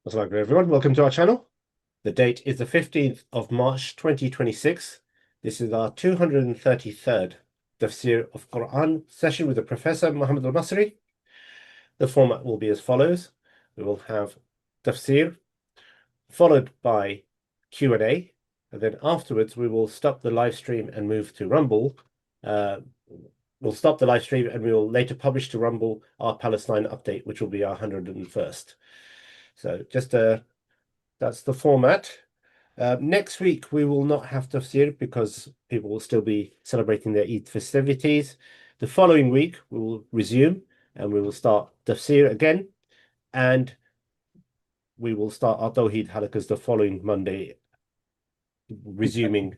Assalamu alaikum everyone, welcome to our channel. The date is the 15th of March 2026. This is our 233rd Tafseer of Quran session with the Professor Muhammad al-Massari. The format will be as follows. We will have Tafseer followed by Q&A, and then afterwards we will stop the live stream and move to Rumble. We'll stop the live stream and we will later publish to Rumble our Palestine update, which will be our 101st. So just that's the format. Next week we will not have Tafsir because people will still be celebrating their Eid festivities. The following week we will resume and we will start Tafsir again, and we will start our Tawheed halakas the following Monday, resuming.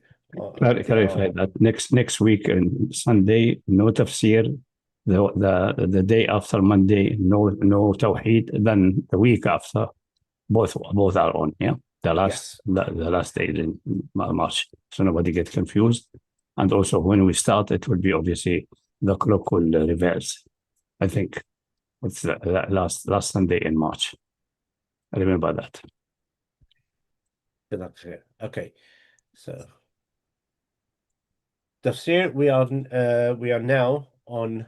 Clarify that next week and Sunday, no tafsir. The day after Monday, no Tawheed. Then the week after, both are on. Yeah, the last day in March, so nobody get confused. And also, when we start, it will be obviously the clock will reverse. I think it's the last Sunday in March. I remember that. Okay, so Tafsir, we are now on.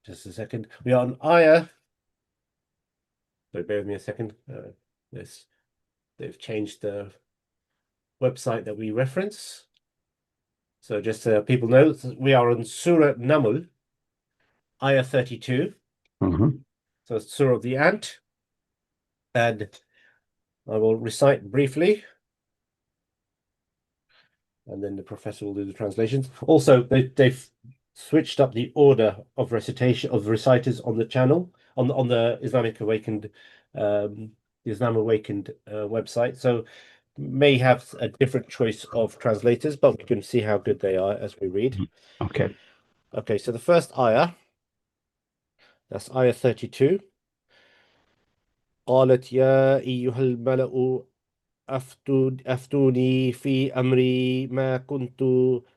Just a second. We are on ayah. So bear with me a second. They've changed the website that we reference. So just so people know, we are on Surah Naml, ayah 32. So it's Surah of the Ant. And I will recite briefly, and then the professor will do the translations. Also, they've switched up the order of recitation of reciters on the channel on the Islamic Awakened website. So may have a different choice of translators, but we can see how good they are as we read. Okay. Okay, so the first ayah, that's ayah 32. قالت يا أيها الملأ أفتوني في أمري ما كنت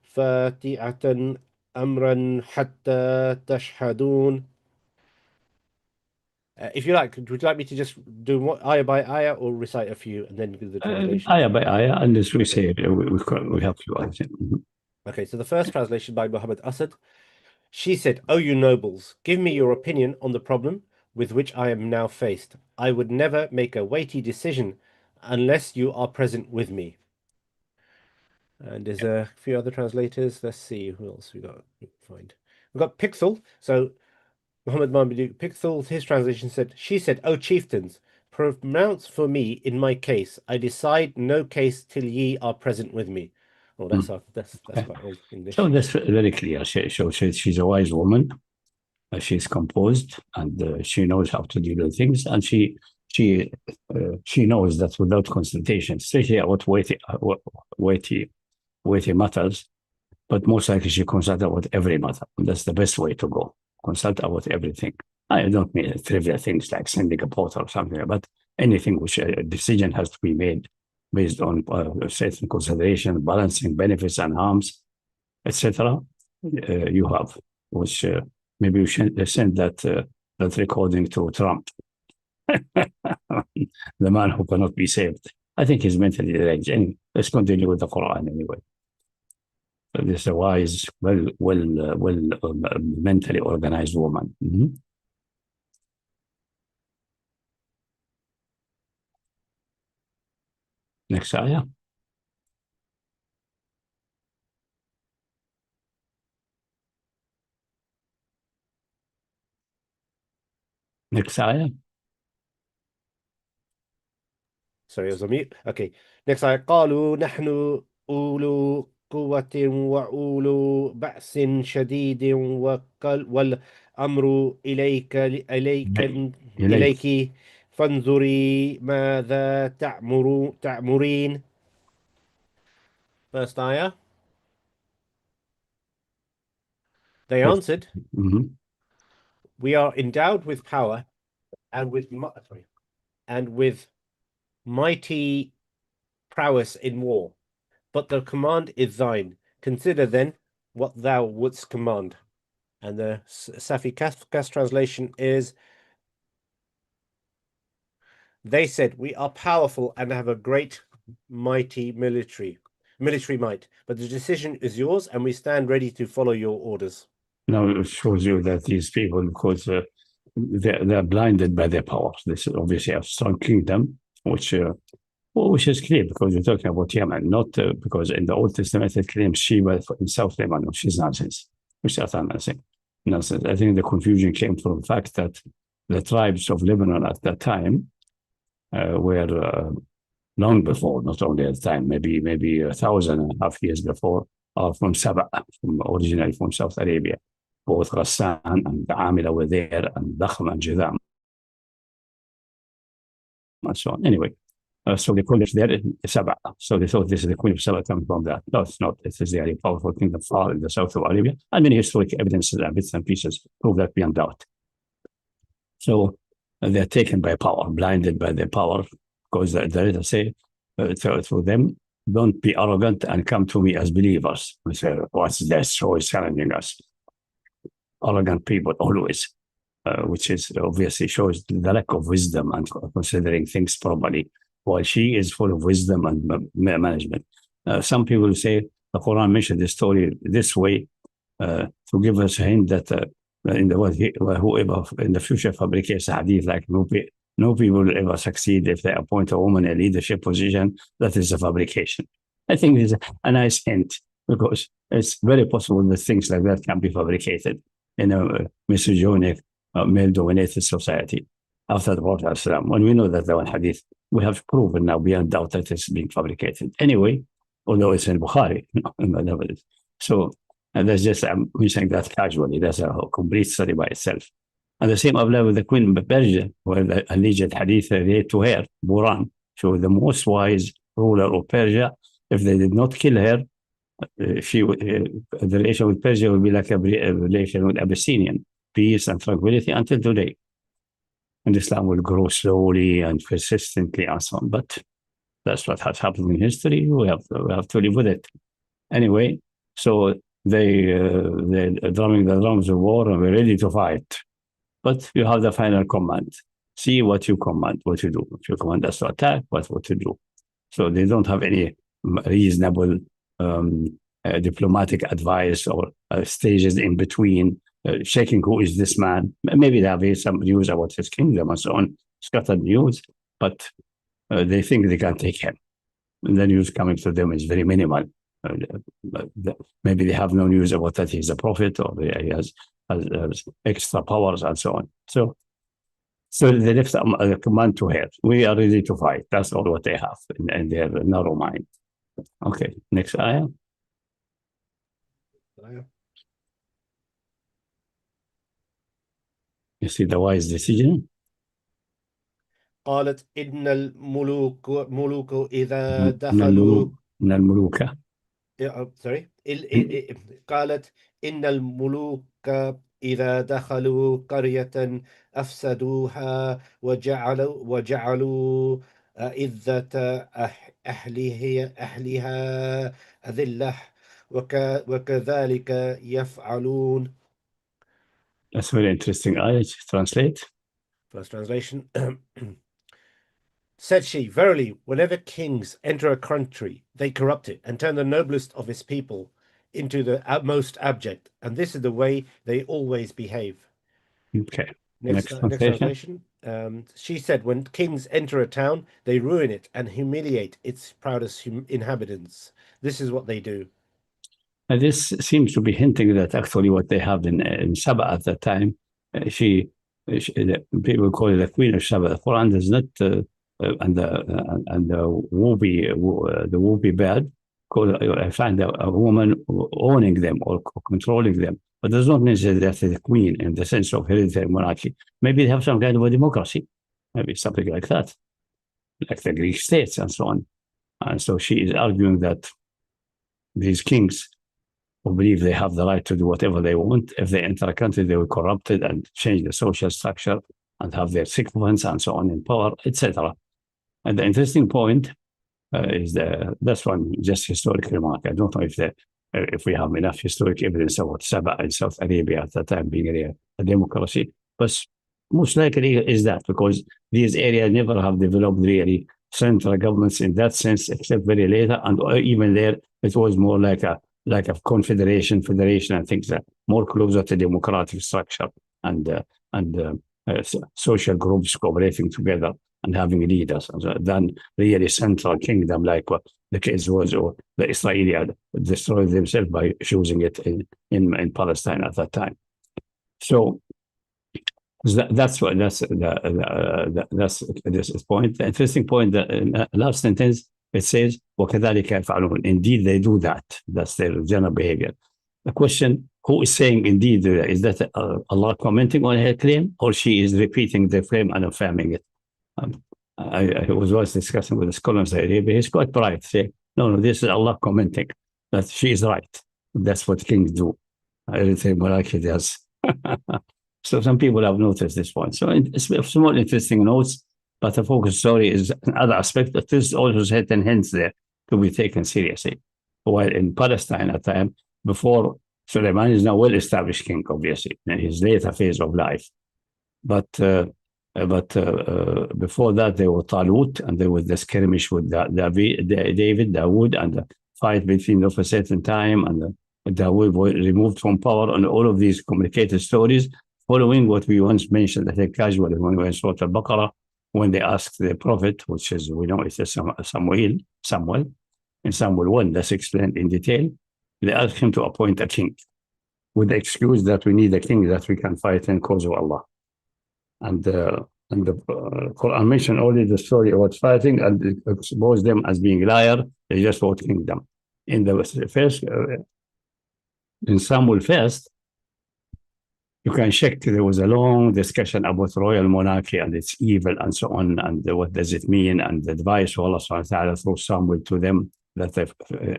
فاتعة أمرا حتى تشهدون. If you like, would you like me to just do what ayah by ayah or recite a few and then do the translation? Ayah by ayah, unless we say we have to. Okay, so the first translation by Muhammad Asad. She said, "O you nobles, give me your opinion on the problem with which I am now faced. I would never make a weighty decision unless you are present with me." And there's a few other translators. Let's see who else we got. We've got Pixel. So Muhammad Marmaduke Pixel, his translation said, "She said, O chieftains, pronounce for me in my case. I decide no case till ye are present with me." Oh, that's quite old English. So that's very clear. She's a wise woman. She's composed and she knows how to deal with things, and she knows that without consultation, especially about weighty matters, but most likely she consults about every matter. That's the best way to go. Consult about everything. I don't mean trivial things like sending a post or something, but anything which a decision has to be made based on certain consideration, balancing benefits and harms, etc. You have, which maybe we should send that recording to Trump, the man who cannot be saved. I think he's mentally deranged. Anyway, let's continue with the Quran anyway. This is a wise, mentally organized woman. Next ayah. Next ayah. Sorry, I was on mute. Okay. Next ayah. قالوا نحن أولو قوة وأولو بأس شديد والأمر إليك فانظري ماذا تأمرين. First ayah. They answered, "We are endowed with power and with mighty prowess in war, but the command is thine. Consider then what thou wouldst command." And the Safi Kafka's translation is, They said, "We are powerful and have a great, mighty military might, but the decision is yours, and we stand ready to follow your orders." Now it shows you that these people, because they're blinded by their power. This is obviously a strong kingdom, which is clear because you're talking about Yemen, not because in the Old Testament it claims Sheba in South Lebanon, which is nonsense, which is nonsense. I think the confusion came from the fact that the tribes of Lebanon at that time were long before, not only at the time, maybe 1,500 years before, are from Saba, originally from South Arabia. Both Ghassan and Amila were there, and Dakhm and Judam, and so on. Anyway, so they call it there Saba. So they thought this is the queen of Saba coming from that. No, it's not. It is the very powerful kingdom far in the south of Arabia, and many historic evidences and bits and pieces prove that beyond doubt. So they're taken by power, blinded by their power, because the letter say to them, "Don't be arrogant and come to me as believers." We say, "What's this?" So he's challenging us. Arrogant people always, which is obviously shows the lack of wisdom and considering things properly, while she is full of wisdom and management. Some people say the Quran mentioned this story this way to give us a hint that whoever in the future fabricates a hadith like no people will ever succeed if they appoint a woman in a leadership position. That is a fabrication. I think it's a nice hint because it's very possible that things like that can be fabricated in a misogynic, male-dominated society after the Prophet. When we know that the one hadith, we have proven now beyond doubt that it's being fabricated. Anyway, although it's in Bukhari, so and that's just, I'm saying that casually, that's a complete study by itself. And the same applies with the Queen of Persia, where the alleged hadith related to her, Buran, she was the most wise ruler of Persia. If they did not kill her, the relation with Persia would be like a relation with Abyssinian, peace and tranquility until today. And Islam will grow slowly and persistently and so on. But that's what has happened in history. We have to live with it. Anyway, so they're drumming the drums of war and we're ready to fight. But you have the final command. See what you command, what you do. If you command us to attack, what to do. So they don't have any reasonable diplomatic advice or stages in between, checking who is this man. Maybe they have some news about his kingdom and so on, scattered news, but they think they can take him. And the news coming to them is very minimal. Maybe they have no news about that he's a prophet or he has extra powers and so on. So they left a command to her. We are ready to fight. That's all what they have in their narrow mind. Okay, next ayah. You see the wise decision. قالت إن الملوك إذا دخلوا من الملوك. sorry. قالت إن الملوك إذا دخلوا قرية أفسدوها وجعلوا عزة أهلها أذلة وكذلك يفعلون. That's very interesting ayah. Translate. First translation. Said she, "Verily, whenever kings enter a country, they corrupt it and turn the noblest of its people into the most abject, and this is the way they always behave." Okay. Next translation. She said, "When kings enter a town, they ruin it and humiliate its proudest inhabitants. This is what they do." And this seems to be hinting that actually what they have in Saba at that time, people call it the Queen of Saba. The Quran does not, and the Whoopi bird, I find a woman owning them or controlling them, but does not necessarily that the queen in the sense of hereditary monarchy. Maybe they have some kind of a democracy, maybe something like that, like the Greek states and so on. And so she is arguing that these kings who believe they have the right to do whatever they want, if they enter a country, they will corrupt it and change the social structure and have their sycophants and so on in power, etc. And the interesting point is that's one just historic remark. I don't know if we have enough historic evidence about Saba in South Arabia at that time being a democracy, but most likely is that, because these areas never have developed really central governments in that sense, except very later. And even there, it was more like a confederation, federation, and things that more closer to democratic structure and social groups cooperating together and having leaders than really central kingdom like what the case was, or the Israeli destroyed themselves by choosing it in Palestine at that time. So that's this point. The interesting point that in the last sentence it says, وَكَذَلِكَ يَفْعَلُونَ. Indeed, they do that. That's their general behavior. The question, who is saying indeed? Is that Allah commenting on her claim, or she is repeating the claim and affirming it? I was once discussing with a scholar in Saudi Arabia. He's quite bright, saying, no, this is Allah commenting that she is right. That's what kings do. Everything Malaki does. So some people have noticed this point. So it's more interesting notes, but the focus story is another aspect that is also certain hints there to be taken seriously. While in Palestine at the time, before Suleiman is now well-established king, obviously, in his later phase of life. But before that, there was Talut, and there was the skirmish with David, Dawood, and the fight between them for a certain time, and Dawood was removed from power, and all of these complicated stories, following what we once mentioned, I think casually, when we went to Surah Al-Baqarah, when they asked the prophet, which is, we know it's Samuel, in Samuel 1, that's explained in detail, they asked him to appoint a king with the excuse that we need a king that we can fight in cause of Allah. And the Quran mentioned only the story about fighting and expose them as being liar. They just want kingdom. In the first, in Samuel first, you can check, there was a long discussion about royal monarchy and its evil and so on, and what does it mean, and the advice of Allah subhanahu wa ta'ala through Samuel to them that if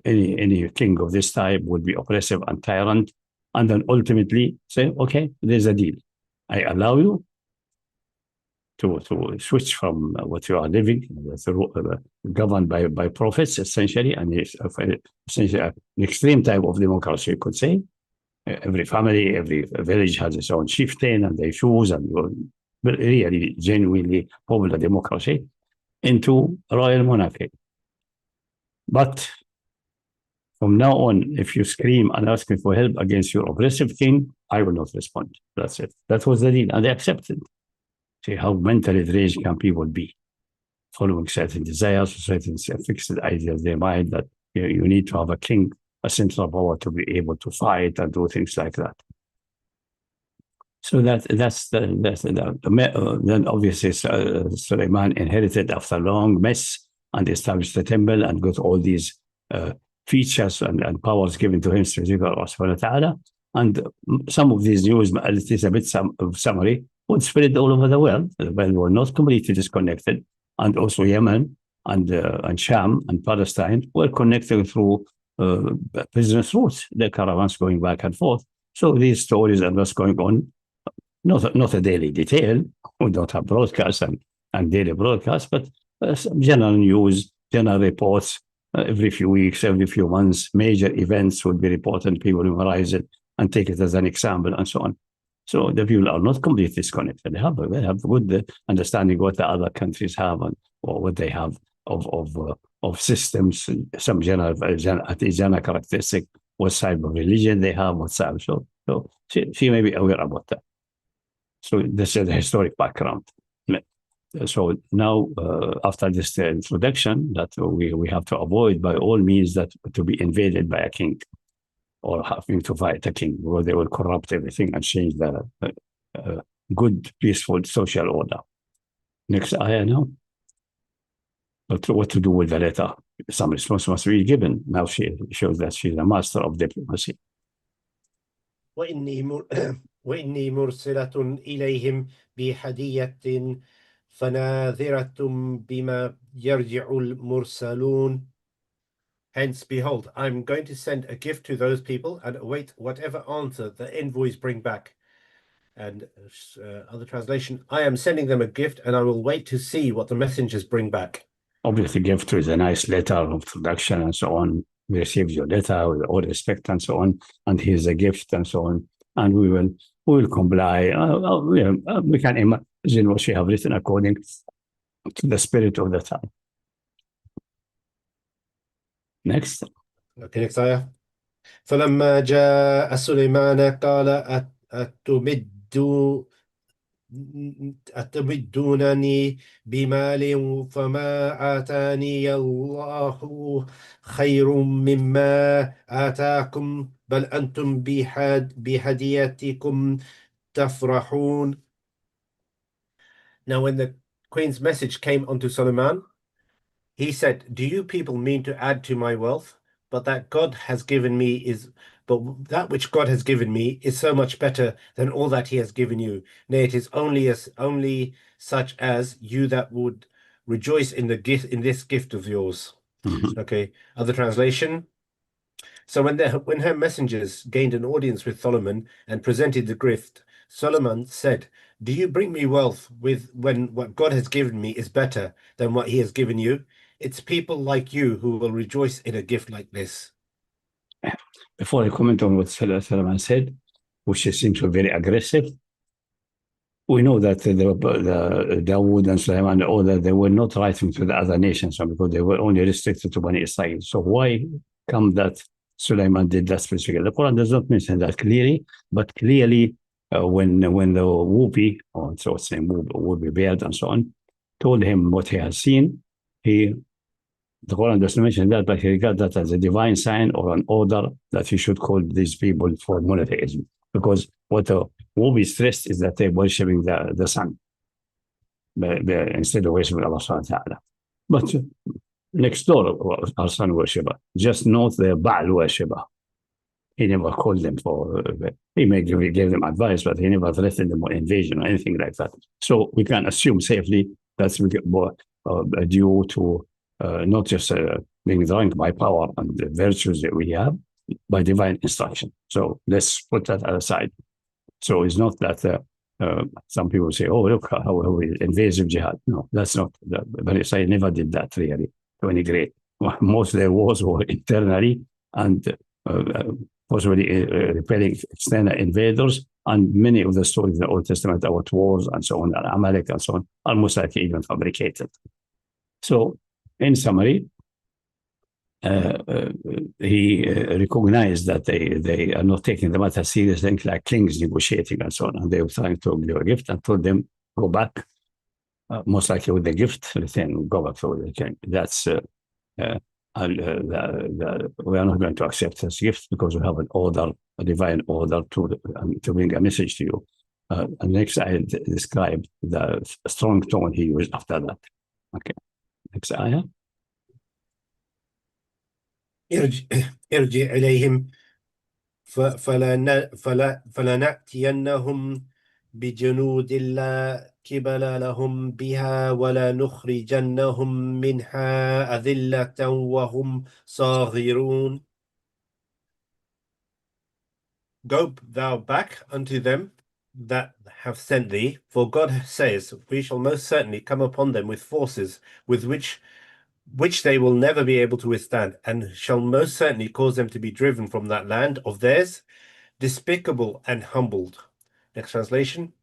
any king of this type would be oppressive and tyrant, and then ultimately say, okay, there's a deal. I allow you to switch from what you are living, governed by prophets, essentially, and essentially an extreme type of democracy, you could say. Every family, every village has its own chieftain, and they choose, and really genuinely popular democracy, into a royal monarchy. But from now on, if you scream and ask me for help against your oppressive king, I will not respond. That's it. That was the deal, and they accepted. See how mentally deranged can people be, following certain desires, certain fixed ideas in their mind that you need to have a king, a central power to be able to fight and do things like that. So then obviously Suleiman inherited after a long mess and established the temple and got all these features and powers given to him through Allah subhanahu wa ta'ala. And some of these news, it is a bit of summary, would spread all over the world. The world were not completely disconnected, and also Yemen and Sham and Palestine were connected through business routes, the caravans going back and forth. So these stories are what's going on, not a daily detail. We don't have broadcasts and daily broadcasts, but some general news, general reports every few weeks, every few months. Major events would be reported, people memorize it and take it as an example, and so on. So the people are not completely disconnected. They have good understanding what the other countries have or what they have of systems, some general characteristic, what type of religion they have, what type. So she may be aware about that. So this is the historic background. So now, after this introduction, that we have to avoid by all means that to be invaded by a king, or having to fight a king, because they will corrupt everything and change the good, peaceful social order. Next ayah now. But what to do with the letter? Some response must be given. Now she shows that she's a master of diplomacy. وإني مرسلة إليهم بهدية فناذرة بما يرجع المرسلون. Hence, behold, I'm going to send a gift to those people and await whatever answer the envoys bring back. And other translation, I am sending them a gift and I will wait to see what the messengers bring back. Obviously, gift is a nice letter of introduction and so on. We receive your letter with all respect and so on. And here's a gift and so on. And we we will comply. We can imagine what she have written according to the spirit of the time. Next. Okay, next ayah. فلما جاء سليمان قال أتمدونني بمال فما آتاني الله خير مما آتاكم بل أنتم بهديتكم تفرحون. Now when the queen's message came unto Solomon, he said, do you people mean to add to my wealth? But that which God has given me is so much better than all that he has given you. Nay, it is only such as you that would rejoice in this gift of yours. Okay. Other translation. So when her messengers gained an audience with Solomon and presented the gift, Solomon said, do you bring me wealth when what God has given me is better than what he has given you? It's people like you who will rejoice in a gift like this. Before I comment on what Solomon said, which seems very aggressive, we know that the Dawood and Sulaiman and all that, they were not writing to the other nations because they were only restricted to Bani Israel. So why come that Sulaiman did that specifically? The Quran does not mention that clearly, but clearly when the Whoopi, or so it's named Whoopi Beard and so on, told him what he has seen, the Quran doesn't mention that, but he regarded that as a divine sign or an order that he should call these people for monotheism. Because what the Whoopi stressed is that they're worshipping the sun instead of worshiping Allah subhanahu wa ta'ala. But next door are sun worshipper. Just not the Baal worshipper. He never called them for, he gave them advice, but he never threatened them with invasion or anything like that. So we can assume safely that's due to not just being drunk by power and the virtues that we have, by divine instruction. So let's put that aside. So it's not that some people say, oh, look how invasive jihad. No, that's not. But Israel never did that really to any great. Most of their wars were internally and possibly repelling external invaders. And many of the stories in the Old Testament about wars and so on, and Amalek and so on, are most likely even fabricated. So in summary, he recognized that they are not taking the matter seriously, like kings negotiating and so on. And they were trying to give a gift and told them, go back, most likely with the gift, then go back to the king. That's, we are not going to accept this gift because we have an order, a divine order to bring a message to you. And next I describe the strong tone he used after that. Okay, next ayah. ارجع إليهم فلنأتينهم بجنود لا قبل لهم بها ولنخرجنهم منها أذلة وهم صاغرون. Go thou back unto them that have sent thee, for God says, we shall most certainly come upon them with forces with which they will never be able to withstand, and shall most certainly cause them to be driven from that land of theirs, despicable and humbled. Next translation.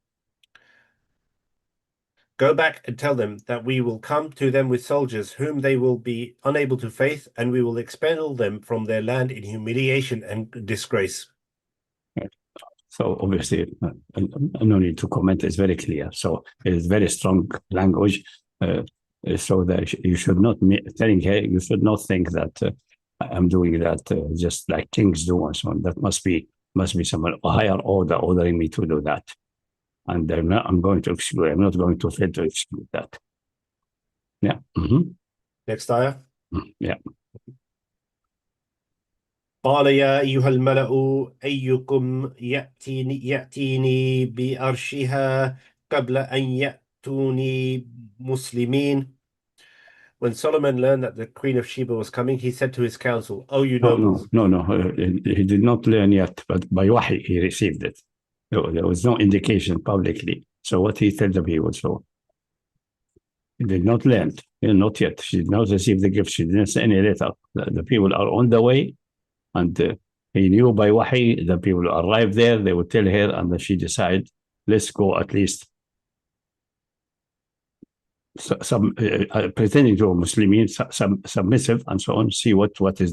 Go back and tell them that we will come to them with soldiers whom they will be unable to face, and we will expel them from their land in humiliation and disgrace. So obviously, no need to comment. It's very clear. So it is very strong language. So that you should not telling her, you should not think that I'm doing that just like kings do and so on. That must be someone a higher order ordering me to do that, and I'm going to exclude. I'm not going to fail to exclude that. Yeah. Next ayah. Yeah. قال يا أيها الملأ أيكم يأتيني بأرشها قبل أن يأتوني مسلمين. When Solomon learned that the Queen of Sheba was coming, he said to his council, "Oh, you nobles." No. He did not learn yet, but by wahi he received it. There was no indication publicly. So what he told the people, so he did not learn. Not yet. She did not receive the gift. She didn't say any letter. The people are on the way, and he knew by wahi the people arrive there, they would tell her, and then she decide, let's go at least some pretending to Muslimin, submissive and so on, see what is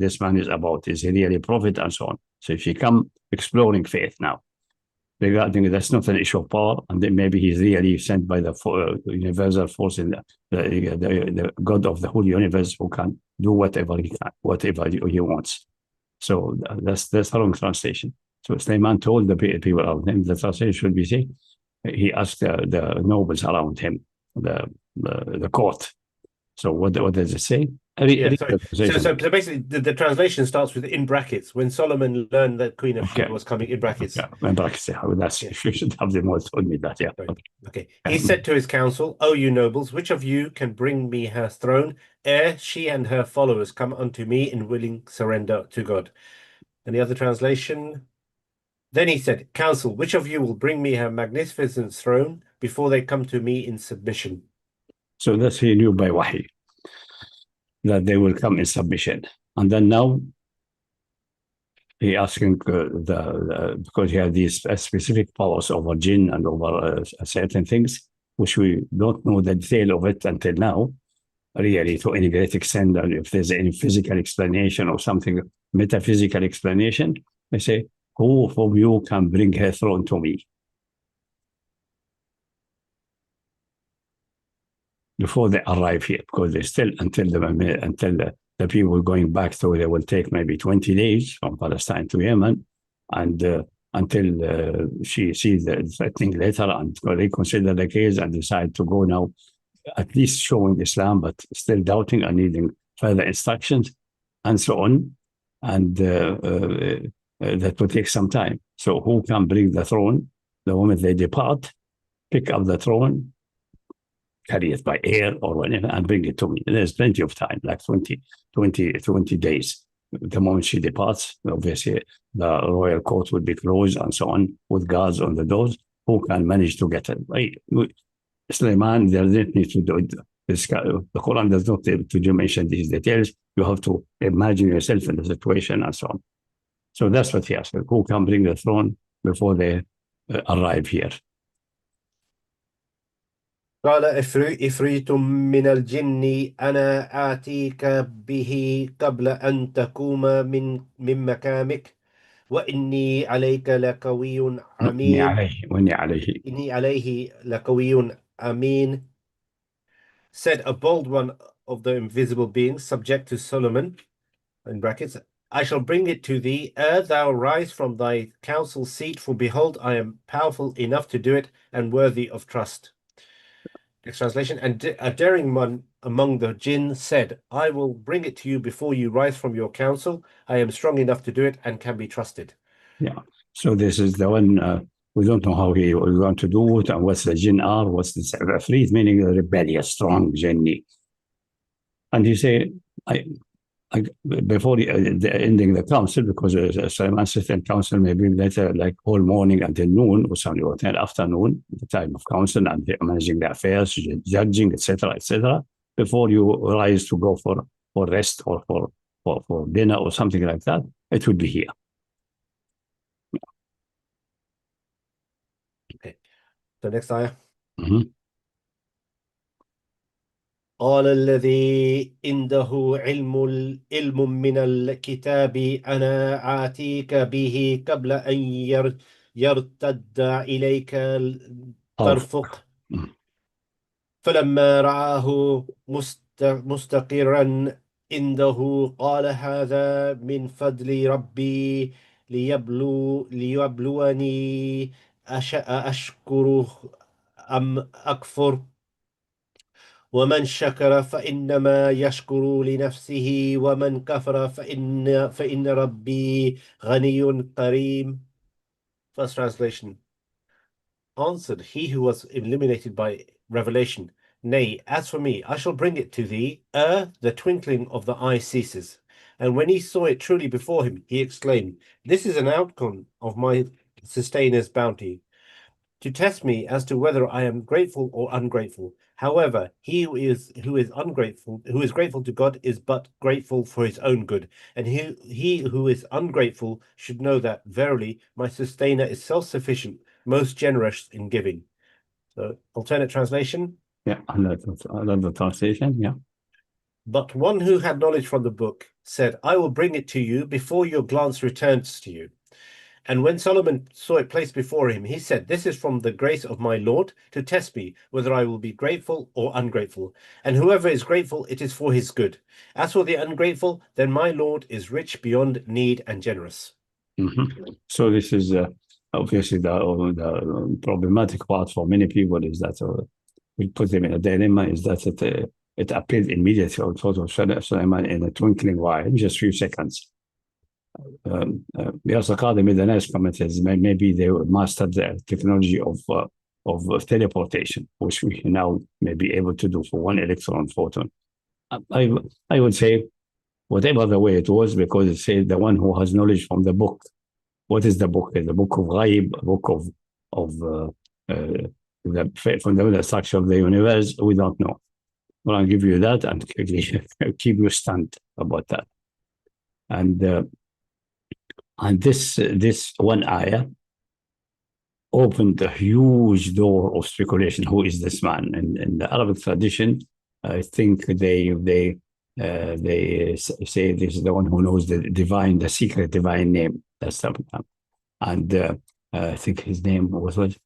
this man is about. Is he really a prophet and so on? So she come exploring faith now. Regarding that's not an issue of power, and then maybe he's really sent by the universal force in the God of the whole universe who can do whatever he can, whatever he wants. So that's the wrong translation. So Sulaiman told the people around him, the translation should be say, he asked the nobles around him, the court. So what does it say? Yeah, so basically the translation starts with in brackets. When Solomon learned that Queen of Sheba was coming, in brackets. Yeah, in brackets. Yeah, that's, you should have them all told me that. Yeah. Okay. He said to his council, "O you nobles, which of you can bring me her throne ere she and her followers come unto me in willing surrender to God?" And the other translation, then he said, "Council, which of you will bring me her magnificent throne before they come to me in submission?" So that's he knew by wahi that they will come in submission. And then now he asking because he had these specific powers over jinn and over certain things, which we don't know the detail of it until now, really, to any great extent. And if there's any physical explanation or something, metaphysical explanation, they say, who of you can bring her throne to me? Before they arrive here, because they still, until the people going back to, they will take maybe 20 days from Palestine to Yemen, and until she sees the threatening letter and reconsider the case and decide to go now, at least showing Islam, but still doubting and needing further instructions, and so on. And that will take some time. So who can bring the throne? The moment they depart, pick up the throne, carry it by air or whatever, and bring it to me. There's plenty of time, like 20 days. The moment she departs, obviously the royal court will be closed and so on, with guards on the doors. Who can manage to get it? Sulaiman, there didn't need to do it. The Quran does not to mention these details. You have to imagine yourself in the situation and so on. So that's what he asked. Who can bring the throne before they arrive here? قال إفريت من الجن أنا آتيك به قبل أن تقوم من مكانك وإني عليك لقوي أمين إني عليه لقوي أمين. Said a bold one of the invisible beings, subject to Solomon, in brackets, "I shall bring it to thee ere thou rise from thy council seat, for behold, I am powerful enough to do it and worthy of trust." Next translation, and a daring one among the jinn said, "I will bring it to you before you rise from your council. I am strong enough to do it and can be trusted." Yeah. So this is the one, we don't know how he was going to do it and what the jinn are, what's the Ifrit, meaning a rebellious, strong jinni. And he said, before the ending the council, because Sulaiman sits in council maybe later, like all morning until noon, or something like that, afternoon, the time of council, and managing the affairs, judging, etc., before you rise to go for rest or for dinner or something like that, it would be here. Okay. The next ayah. Mm-hmm. قال الذي عنده علم من الكتاب أنا آتيك به قبل أن يرتد إليك طرفك فلما رآه مستقرا عنده قال هذا من فضل ربي ليبلوني أشكره أم أكفر ومن شكر فإنما يشكر لنفسه ومن كفر فإن ربي غني كريم. First translation. Answered he who was illuminated by revelation, "Nay, as for me, I shall bring it to thee ere the twinkling of the eye ceases." And when he saw it truly before him, he exclaimed, "This is an outcome of my sustainer''s bounty." to test me as to whether I am grateful or ungrateful. However, he who is grateful to God is but grateful for his own good, and he who is ungrateful should know that verily my sustainer is self-sufficient, most generous in giving. So, alternate translation. Yeah, another translation. Yeah. But one who had knowledge from the book said, I will bring it to you before your glance returns to you. And when Solomon saw it placed before him, he said, This is from the grace of my Lord to test me whether I will be grateful or ungrateful. And whoever is grateful, it is for his good. As for the ungrateful, then my Lord is rich beyond need and generous. So this is obviously the problematic part for many people is that we put them in a dilemma is that it appeared immediately on photo of Sulaiman in a twinkling of an eye, in just a few seconds. بأعتقادي من the next commentators maybe they mastered the technology of teleportation, which we now may be able to do for one electron photon. I would say whatever the way it was, because it said the one who has knowledge from the book. What is the book? It's the book of Ghaib, a book of the fundamental structure of the universe. We don't know. Well, I'll give you that and keep you stunned about that. And this one ayah opened a huge door of speculation. Who is this man? In the Arabic tradition, I think they say this is the one who knows the secret divine name. That's something. And I think his name was his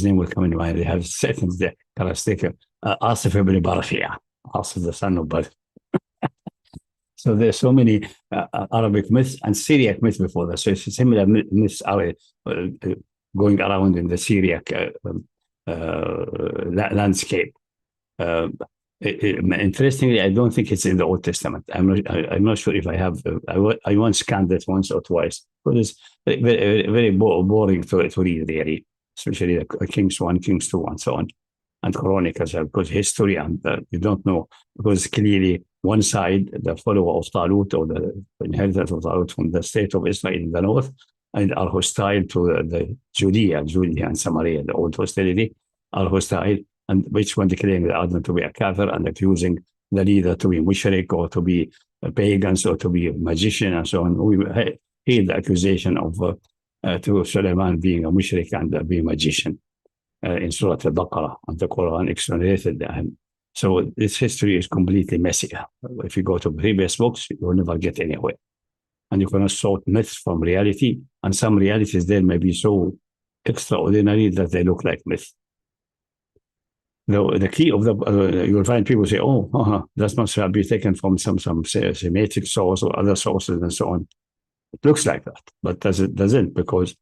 name will come in mind. They have certain characteristic. Asif ibn Barashia, Asif the son of Bar. So there's so many Arabic myths and Syriac myths before that. So it's similar myths are going around in the Syriac landscape. Interestingly, I don't think it's in the Old Testament. I'm not sure if I have. I once scanned it once or twice, but it's very boring to read, really, especially the Kings 1, Kings 2, and so on, and Chronicles, because history and you don't know, because clearly one side, the follower of Talut or the inheritors of Talut from the state of Israel in the north, and are hostile to the Judea and Samaria, the old hostility, are hostile, and which one declaring the other to be a kafir and accusing the leader to be mushrik or to be a pagans or to be a magician and so on. We hear the accusation of to Sulaiman being a mushrik and being a magician in Surah Al-Baqarah, and the Quran exonerated him. So this history is completely messy. If you go to previous books, you will never get anywhere. And you cannot sort myths from reality, and some realities there may be so extraordinary that they look like myths. The key of you will find people say, that must be taken from some Semitic source or other sources and so on. It looks like that, but doesn't, because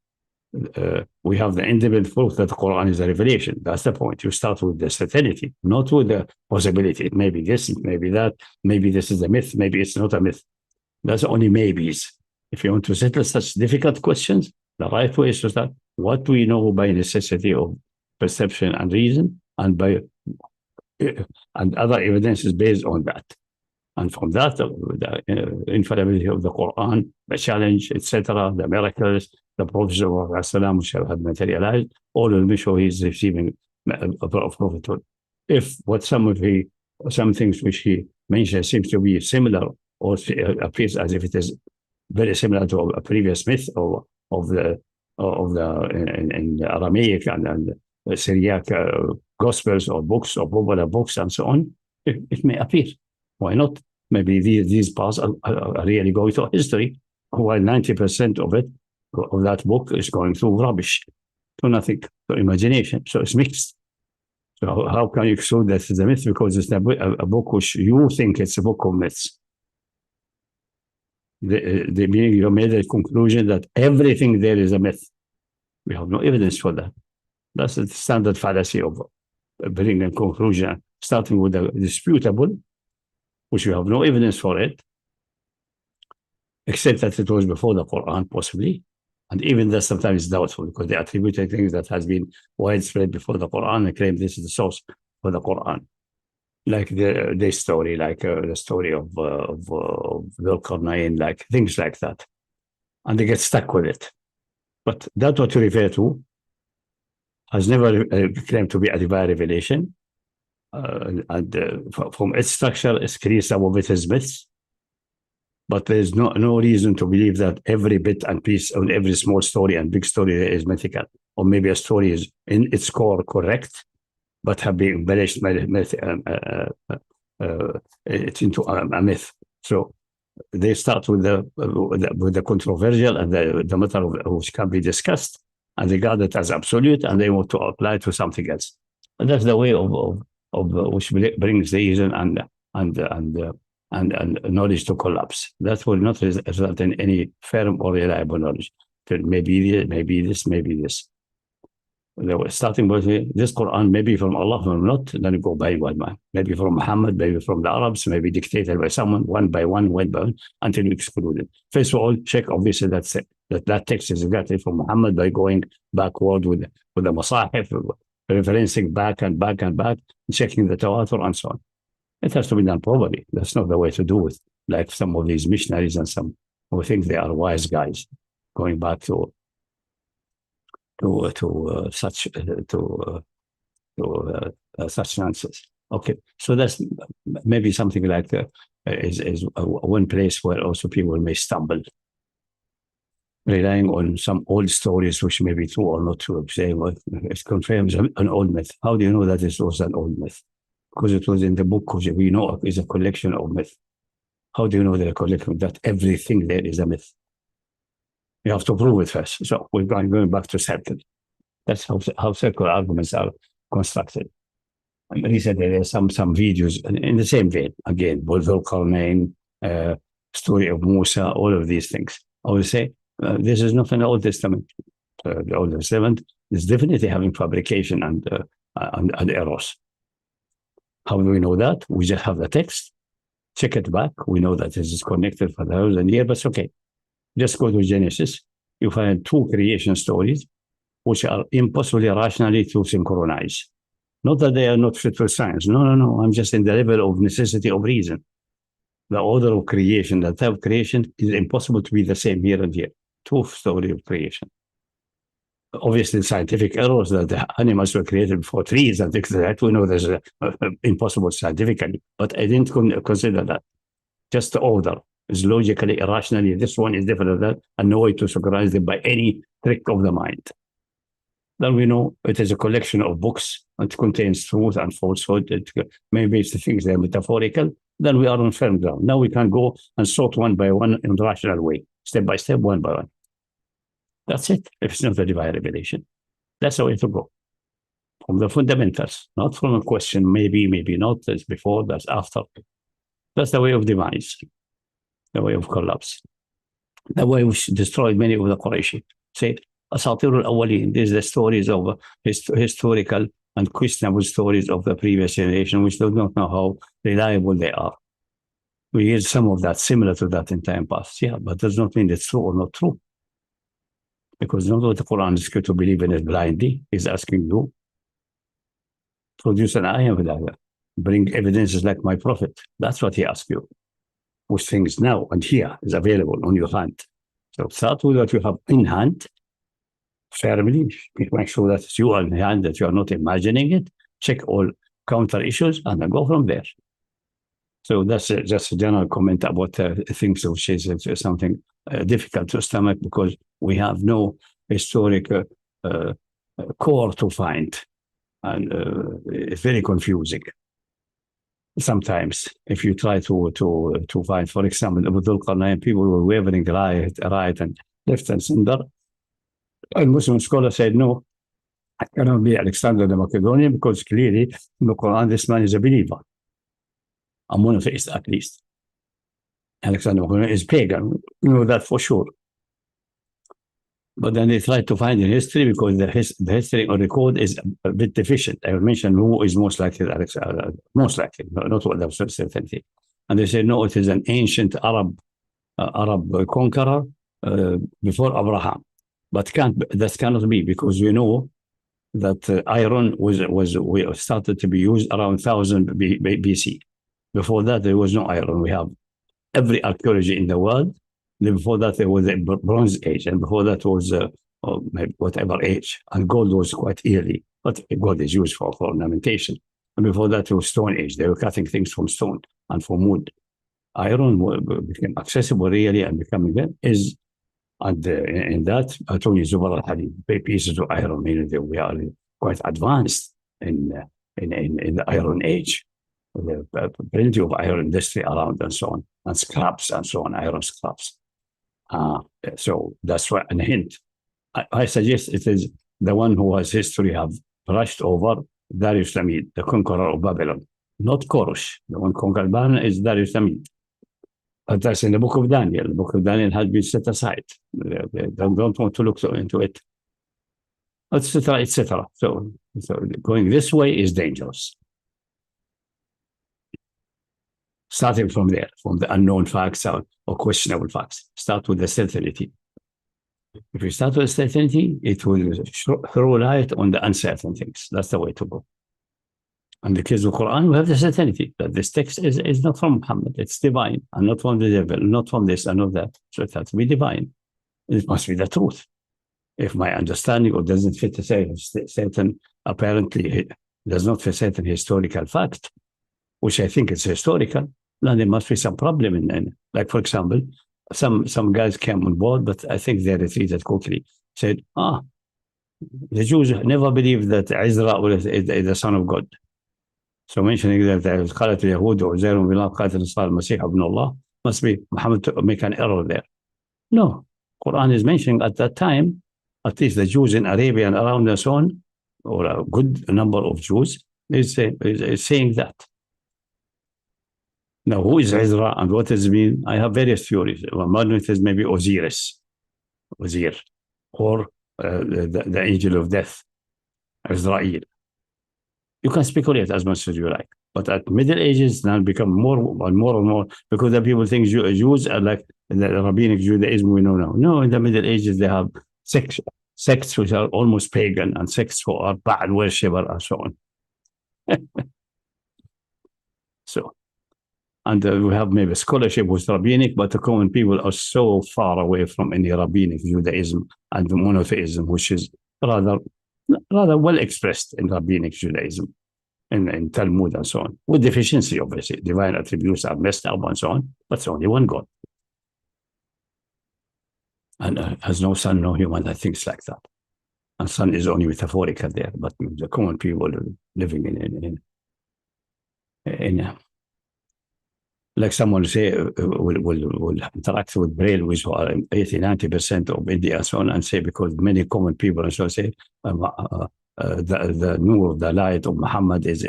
we have the independent proof that the Quran is a revelation. That's the point. You start with the certainty, not with the possibility. It may be this, it may be that, maybe this is a myth, maybe it's not a myth. That's only maybes. If you want to settle such difficult questions, the right way is to start what we know by necessity of perception and reason, and by and other evidences based on that. And from that, the infallibility of the Quran, the challenge, etc., the miracles, the prophecy of Allah, which have materialized, all of them show he is receiving a prophethood. If some things which he mentioned seems to be similar, or appears as if it is very similar to a previous myth of the in Aramaic and Syriac Gospels or books or popular books and so on, it may appear. Why not? Maybe these parts are really going to history, while 90% of that book is going through rubbish, to nothing, to imagination. So it's mixed. So how can you exclude that as a myth? Because it's a book which you think it's a book of myths. Meaning you made a conclusion that everything there is a myth. We have no evidence for that. That's the standard fallacy of bringing a conclusion, starting with the disputable, which we have no evidence for it, except that it was before the Quran, possibly. And even that sometimes is doubtful, because they attributed things that has been widespread before the Quran and claim this is the source for the Quran. Like this story, like the story of Dhul Qarnayn, like things like that. And they get stuck with it. But that's what you refer to. has never claimed to be a divine revelation. From its structure, it's clear some of it is myths. But there's no reason to believe that every bit and piece or every small story and big story is mythical. Or maybe a story is in its core correct, but have been embellished by it's into a myth. So they start with the controversial and the matter which can be discussed, and they regard it as absolute, and they want to apply it to something else. And that's the way of which brings the reason and knowledge to collapse. That will not result in any firm or reliable knowledge. Maybe this. They were starting with this Quran, maybe from Allah, from not, then you go by one man. Maybe from Muhammad, maybe from the Arabs, maybe dictated by someone, one by one, until you exclude it. First of all, check obviously that text is exactly from Muhammad by going backward with the Masahif, referencing back and back and back, checking the Tawatur and so on. It has to be done properly. That's not the way to do it. Like some of these missionaries and some who think they are wise guys, going back to such nonsense. Okay, so that's maybe something like is one place where also people may stumble, relying on some old stories which may be true or not true. Saying, well, it confirms an old myth. How do you know that it was an old myth? Because it was in the book, which we know is a collection of myths. How do you know that a collection that everything there is a myth? You have to prove it first. So we're going back to circle. That's how circular arguments are constructed. And recently there are some videos in the same vein. Again, Dhul Qarnayn, story of Musa, all of these things. I will say this is not an Old Testament. The Old Testament is definitely having fabrication and errors. How do we know that? We just have the text. Check it back. We know that this is connected for 1,000 years, but it's okay. Just go to Genesis. You find 2 creation stories which are impossibly rationally to synchronize. Not that they are not fit for science. No. I'm just in the level of necessity of reason. The order of creation, the type of creation is impossible to be the same here and here. 2 stories of creation. Obviously, scientific errors that the animals were created before trees and things like that. We know there's impossible scientifically, but I didn't consider that. Just the order is logically, irrationally, this one is different than that, and no way to synchronize them by any trick of the mind. Then we know it is a collection of books. It contains truth and falsehood. Maybe it's the things that are metaphorical. Then we are on firm ground. Now we can go and sort one by one in a rational way, step by step, one by one. That's it. If it's not a divine revelation, that's the way to go. From the fundamentals, not from a question, maybe not, that's before, that's after. That's the way of demise, the way of collapse, the way which destroyed many of the Quraysh. Say, Asatir al-Awwalin, these are the stories of historical and questionable stories of the previous generation, which do not know how reliable they are. We hear some of that similar to that in time past, yeah, but does not mean it's true or not true. Because not what the Quran is to believe in it blindly. He's asking you, produce an ayah with that. Bring evidences like my prophet. That's what he asks you. Which things now and here is available on your hand. So start with what you have in hand, firmly. Make sure that it's you in hand, that you are not imagining it. Check all counter issues and then go from there. So that's just a general comment about things which is something difficult to stomach because we have no historic core to find. And it's very confusing. Sometimes, if you try to find, for example, Dhul Qarnayn, people were wavering right and left and center. And Muslim scholar said, no, I cannot be Alexander the Macedonian because clearly in the Quran, this man is a believer. A monotheist, at least. Alexander the Macedonian is pagan. We know that for sure. But then they tried to find in history because the history on record is a bit deficient. I will mention who is most likely, most likely, not what the certainty. And they said, no, it is an ancient Arab conqueror before Abraham. But that cannot be because we know that iron was started to be used around 1000 BC. Before that, there was no iron. We have every archaeology in the world. Then before that, there was the Bronze Age, and before that was or maybe whatever age. And gold was quite early, but gold is used for ornamentation. And before that, it was Stone Age. They were cutting things from stone and from wood. Iron became accessible really and becoming that is, and in that, I told you, Zubar al-Hadid, pieces of iron, meaning that we are quite advanced in the Iron Age. There are plenty of iron industry around and so on, and scraps and so on, iron scraps. So that's why, and a hint, I suggest it is the one who has history have brushed over Darius Tamid, the conqueror of Babylon, not Koresh. The one conquered Babylon is Darius Tamid. But that's in the book of Daniel. The book of Daniel has been set aside. They don't want to look into it, etc., etc. So going this way is dangerous. Starting from there, from the unknown facts or questionable facts. Start with the certainty. If you start with certainty, it will throw light on the uncertain things. That's the way to go. In the case of the Quran, we have the certainty that this text is not from Muhammad, it's divine, and not from the devil, not from this and not that. So it has to be divine. It must be the truth. If my understanding or doesn't fit a certain, apparently does not fit certain historical fact, which I think is historical, then there must be some problem in. Like, for example, some guys came on board, but I think they retreated quickly. Said, the Jews never believed that Israel is the son of God. So mentioning that قالت اليهود عزير بن الله قالت النصارى المسيح ابن الله, must be Muhammad to make an error there. No, Quran is mentioning at that time, at least the Jews in Arabia and around and so on, or a good number of Jews, is saying that. Now, who is Ezra and what does it mean? I have various theories. One is maybe Osiris, or the angel of death, Israel. You can speculate as much as you like. But at Middle Ages, now become more and more, because the people think Jews are like the rabbinic Judaism we know now. No, in the Middle Ages, they have sects which are almost pagan and sects who are bad worshipper and so on. So, and we have maybe scholarship with rabbinic, but the common people are so far away from any rabbinic Judaism and monotheism, which is rather well expressed in rabbinic Judaism, in Talmud and so on, with deficiency, obviously. Divine attributes are messed up and so on, but it's only one God. And has no son, no human that thinks like that. And son is only metaphorical there, but the common people living in like someone say, will interact with Braille, which are 80-90% of India and so on, and say, because many common people and so on say, the nur, the light of Muhammad is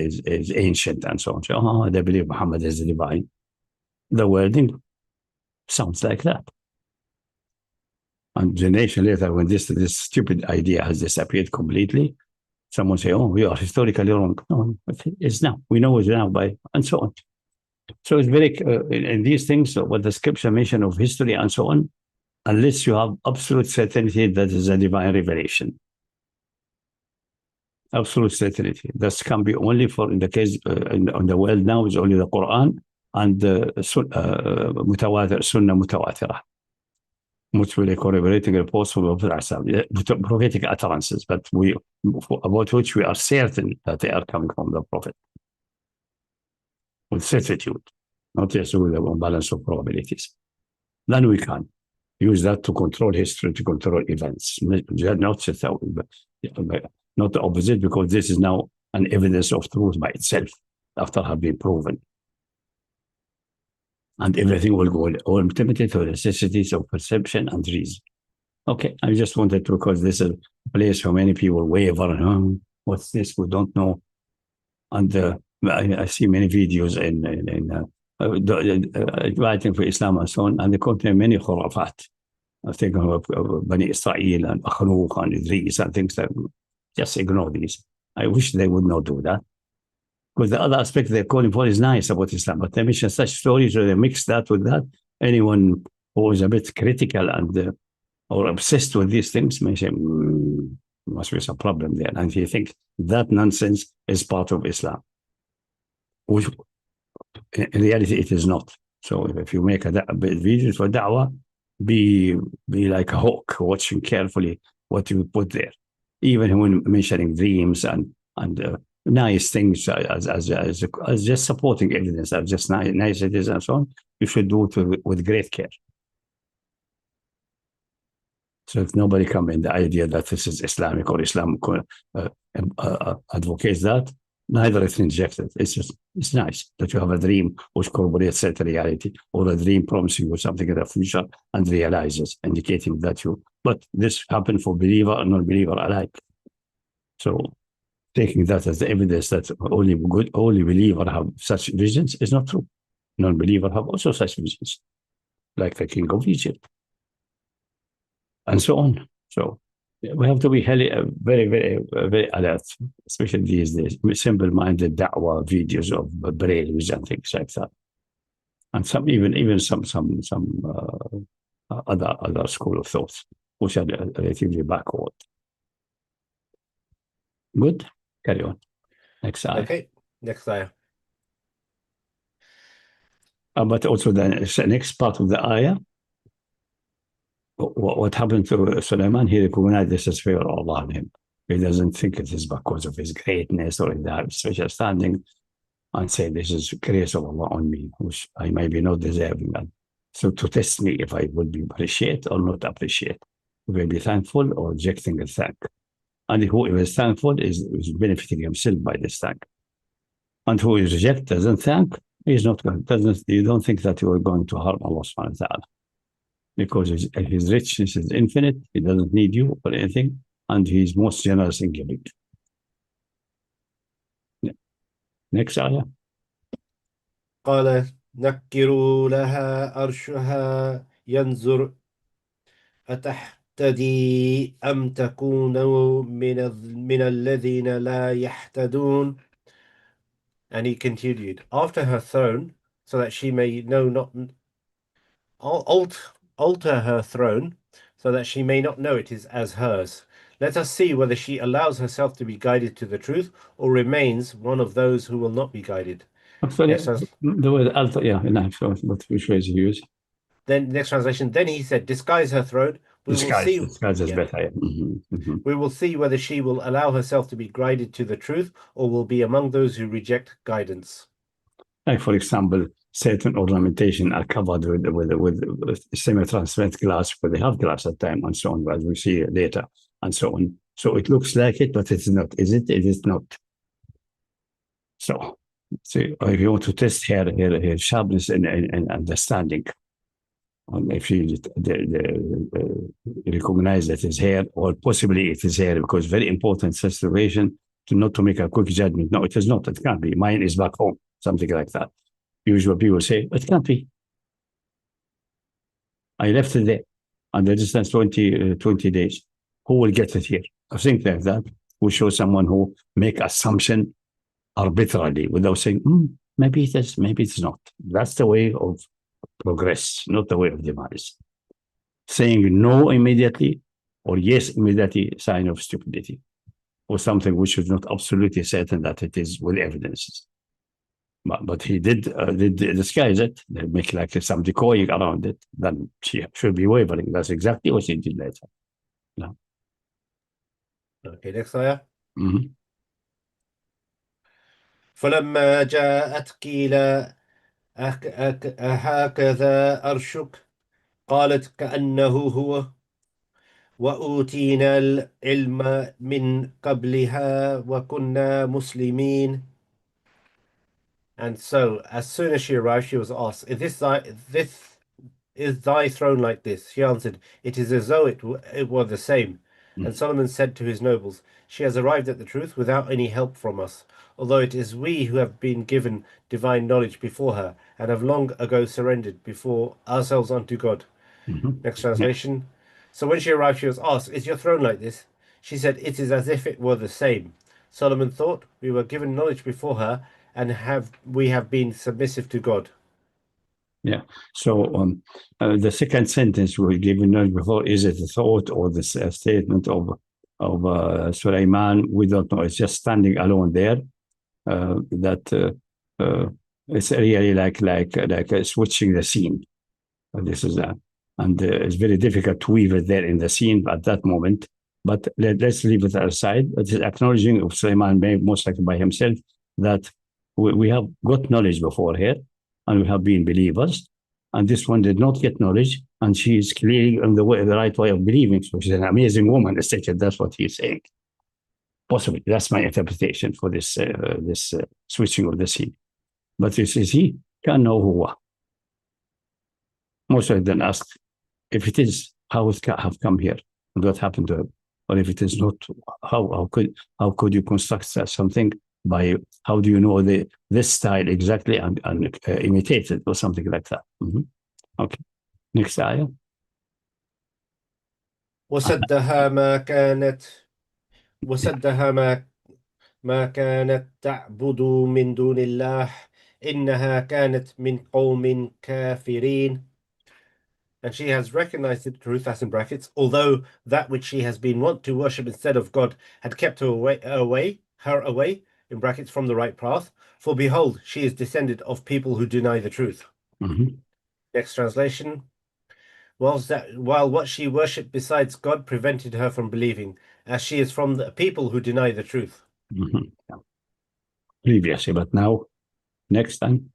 ancient and so on. So, they believe Muhammad is divine. The wording sounds like that. And generation later, when this stupid idea has disappeared completely, someone say, we are historically wrong. No, it's now. We know it now and so on. So it's very, in these things, what the scripture mention of history and so on, unless you have absolute certainty that is a divine revelation. Absolute certainty. That can be only for, in the case, on the world now, is only the Quran and the Sunnah Mutawatira, which will corroborating reports from prophetic utterances, but about which we are certain that they are coming from the Prophet. With certitude, not just with a balance of probabilities. Then we can use that to control history, to control events. Not the opposite, because this is now an evidence of truth by itself after having been proven. And everything will go ultimately to the necessities of perception and reason. Okay, I just wanted to, because this is a place where many people waver, what's this, we don't know. And I see many videos writing for Islam and so on, and they contain many khurafat. I think of Bani Israel and Akhluk and Idris and things like that. Just ignore these. I wish they would not do that. Because the other aspect they're calling for is nice about Islam, but they mention such stories where they mix that with that. Anyone who is a bit critical and or obsessed with these things may say, must be some problem there. And you think that nonsense is part of Islam, which in reality it is not. So if you make a video for da'wah, be like a hawk, watching carefully what you put there. Even when mentioning dreams and nice things as just supporting evidence, as just niceties and so on, you should do it with great care. So if nobody comes in the idea that this is Islamic or Islam advocates that, neither is rejected. It's nice that you have a dream which corroborates certain reality, or a dream promising you something in the future and realizes, indicating that you. But this happened for believer and non-believer alike. So taking that as the evidence that only believer have such visions is not true. Non-believer have also such visions, like the king of Egypt, and so on. So we have to be very, very alert, especially these days. Simple-minded da'wah videos of brainwaves and things like that, and some even some other school of thoughts which are relatively backward. Good. Carry on. Next ayah. Okay, next ayah. But also the next part of the ayah. What happened to Sulaiman? He recognized this as favor of Allah on him. He doesn't think it is because of his greatness or his special standing, and say, this is grace of Allah on me, which I may be not deserving. So to test me if I would be appreciate or not appreciate, will be thankful or rejecting the thank. And whoever is thankful is benefiting himself by this thank. And who is reject doesn't thank, he's not going. You don't think that you are going to harm Allah subhanahu wa ta'ala, because his richness is infinite. He doesn't need you for anything, and he's most generous in giving. Next ayah. قال نكروا لها أرشها ينظر أتهتدي أم تكون من الذين لا يهتدون. And he continued, after her throne, so that she may know alter her throne, so that she may not know it is as hers. Let us see whether she allows herself to be guided to the truth, or remains one of those who will not be guided. Actually, the word alter, yeah, but which way is used? Then next translation. Then he said, disguise her throne. Disguise is better. Yeah. We will see whether she will allow herself to be guided to the truth, or will be among those who reject guidance. Like, for example, certain ornamentation are covered with semi-transparent glass, but they have glass at time, and so on, as we see later, and so on. So it looks like it, but it's not. Is it? It is not. So if you want to test her sharpness and understanding, and if you recognize that it's here, or possibly it is here, because very important situation not to make a quick judgment. No, it is not. It can't be. Mine is back home. Something like that. Usually people say, it can't be. I left it there, and the distance 20 days. Who will get it here? I think like that. We show someone who make assumption arbitrarily without saying, maybe it is, maybe it's not. That's the way of progress, not the way of demise. Saying no immediately or yes immediately, sign of stupidity, or something which is not absolutely certain that it is with evidences. But he did disguise it, they make like some decoying around it, then she should be wavering. That's exactly what she did later. No. Okay, next ayah. فلما جاءت قيل أهكذا أرشك قالت كأنه هو وأوتينا العلم من قبلها وكنا مسلمين. And so, as soon as she arrived, she was asked, is thy throne like this? She answered, it is as though it were the same. And Solomon said to his nobles, she has arrived at the truth without any help from us, although it is we who have been given divine knowledge before her, and have long ago surrendered before ourselves unto God. Next translation. So when she arrived, she was asked, is your throne like this? She said, it is as if it were the same. Solomon thought, we were given knowledge before her, and we have been submissive to God. Yeah. So the second sentence we given knowledge before, is it a thought or the statement of Sulaiman? We don't know. It's just standing alone there. It's really like switching the scene. This is and it's very difficult to weave it there in the scene at that moment. But let's leave it aside. It is acknowledging of Sulaiman, most likely by himself, that we have got knowledge before here, and we have been believers. And this one did not get knowledge, and she is clearly on the right way of believing. So she's an amazing woman, essentially. That's what he's saying. Possibly, that's my interpretation for this switching of the scene. But this is he can know who. Most of them ask if it is, how it have come here and what happened to him, or if it is not, how could you construct something by how do you know this style exactly and imitate it or something like that. Okay, next ayah. وسدها ما كانت تعبد من دون الله إنها كانت من قوم كافرين. And she has recognized the truth, that's in brackets, although that which she has been wont to worship instead of God had kept her away, in brackets, from the right path. For behold, she is descended of people who deny the truth. Next translation. While what she worshipped besides God prevented her from believing, as she is from the people who deny the truth. Previously, but now, next time.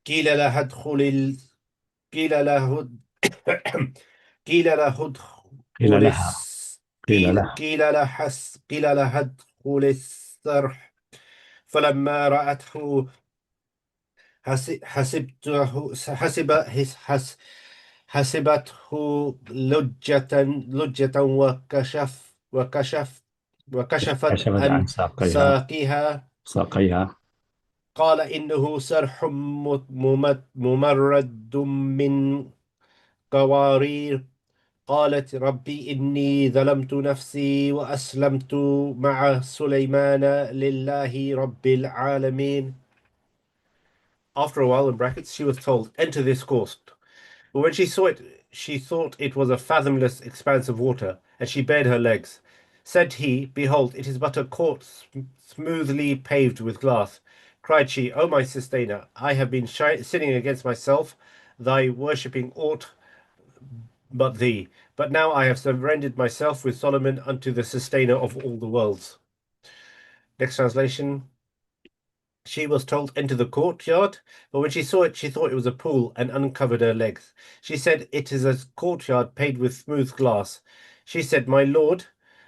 قيل لها ادخل ادخل السرح فلما رأته حسبته لجة وكشفت عن ساقيها قال إنه سرح ممرد من قوارير قالت ربي إني ظلمت نفسي وأسلمت مع سليمان لله رب العالمين. After a while, in brackets, she was told, enter this course. But when she saw it, she thought it was a fathomless expanse of water, and she bared her legs. Said he, behold, it is but a court smoothly paved with glass. Cried she, O my sustainer, I have been sinning against myself, thy worshipping aught but thee. But now I have surrendered myself with Solomon unto the sustainer of all the worlds. Next translation. She was told, enter the courtyard, but when she saw it, she thought it was a pool and uncovered her legs. She said, it is a courtyard paved with smooth glass. She said, my lord,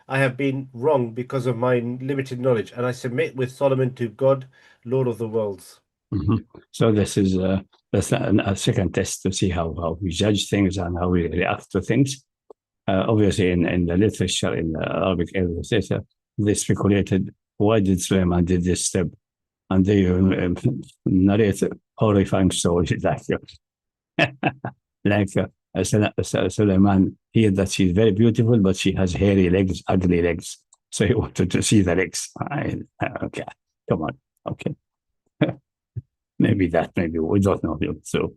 I have been wrong because of my limited knowledge, and I submit with Solomon to God, Lord of the worlds. So this is that's a second test to see how we judge things and how we react to things. Obviously, in the literature, in the Arabic literature, they speculated, why did Sulaiman did this step? And they narrate horrifying stories like Sulaiman here that she's very beautiful, but she has hairy legs, ugly legs. So he wanted to see the legs. Okay, come on. Okay. Maybe we don't know. So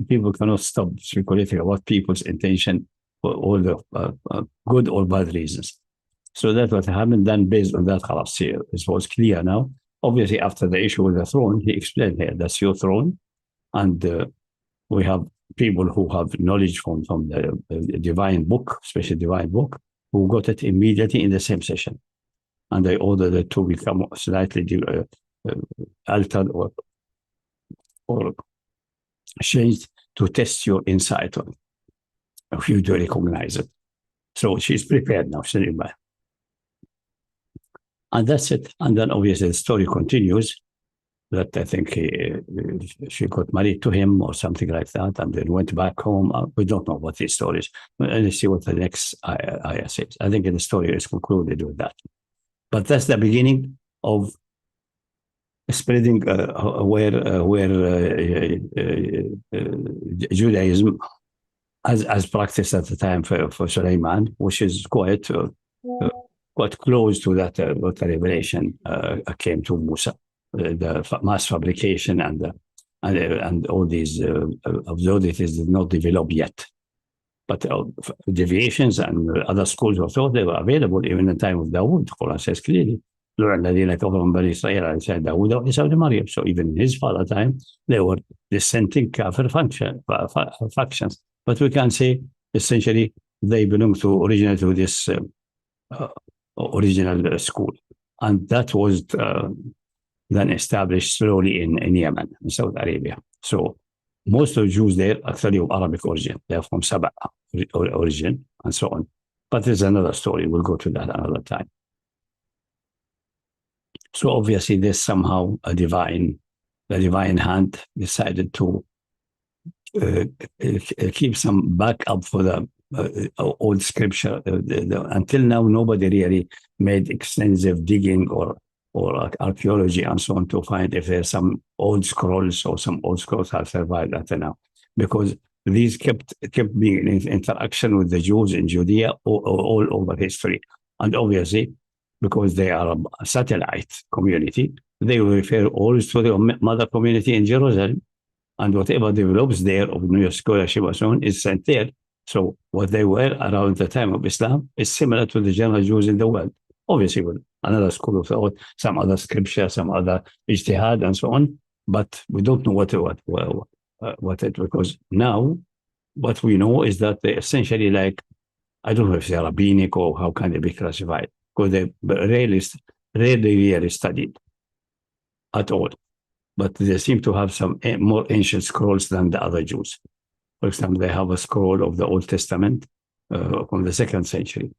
people cannot stop speculating about people's intention for all the good or bad reasons. So that's what happened. Then based on that, it was clear now. Obviously, after the issue with the throne, he explained here, that's your throne. And we have people who have knowledge from the divine book, special divine book, who got it immediately in the same session. And they ordered it to become slightly altered or changed to test your insight on if you do recognize it. So she's prepared now, Sulaiman. And that's it. And then obviously the story continues that I think she got married to him or something like that, and then went back home. We don't know what the story is. Let's see what the next ayah says. I think the story is concluded with that. But that's the beginning of spreading where Judaism as practiced at the time for Sulaiman, which is quite close to that what the revelation came to Musa, the mass fabrication and all these absurdities did not develop yet. But deviations and other schools of thought, they were available even in the time of Dawood. The Quran says clearly, so even in his father time, they were dissenting kafir factions. But we can say, essentially, they belong to originally to this original school. And that was then established slowly in Yemen, in Saudi Arabia. So most of the Jews there actually of Arabic origin. They're from Sabah origin and so on. But there's another story. We'll go to that another time. So obviously there's somehow the divine hand decided to keep some backup for the old scripture. Until now, nobody really made extensive digging or archaeology and so on to find if there's some old scrolls or some old scrolls have survived until now, because these kept being in interaction with the Jews in Judea all over history. And obviously, because they are a satellite community, they will refer always to the mother community in Jerusalem, and whatever develops there of new scholarship and so on is sent there. So what they were around the time of Islam is similar to the general Jews in the world. Obviously, with another school of thought, some other scripture, some other ijtihad, and so on. But we don't know what it, because now what we know is that they essentially, like, I don't know if they're rabbinic or how can they be classified, because they rarely studied at all. But they seem to have some more ancient scrolls than the other Jews. For example, they have a scroll of the Old Testament from the 2nd century.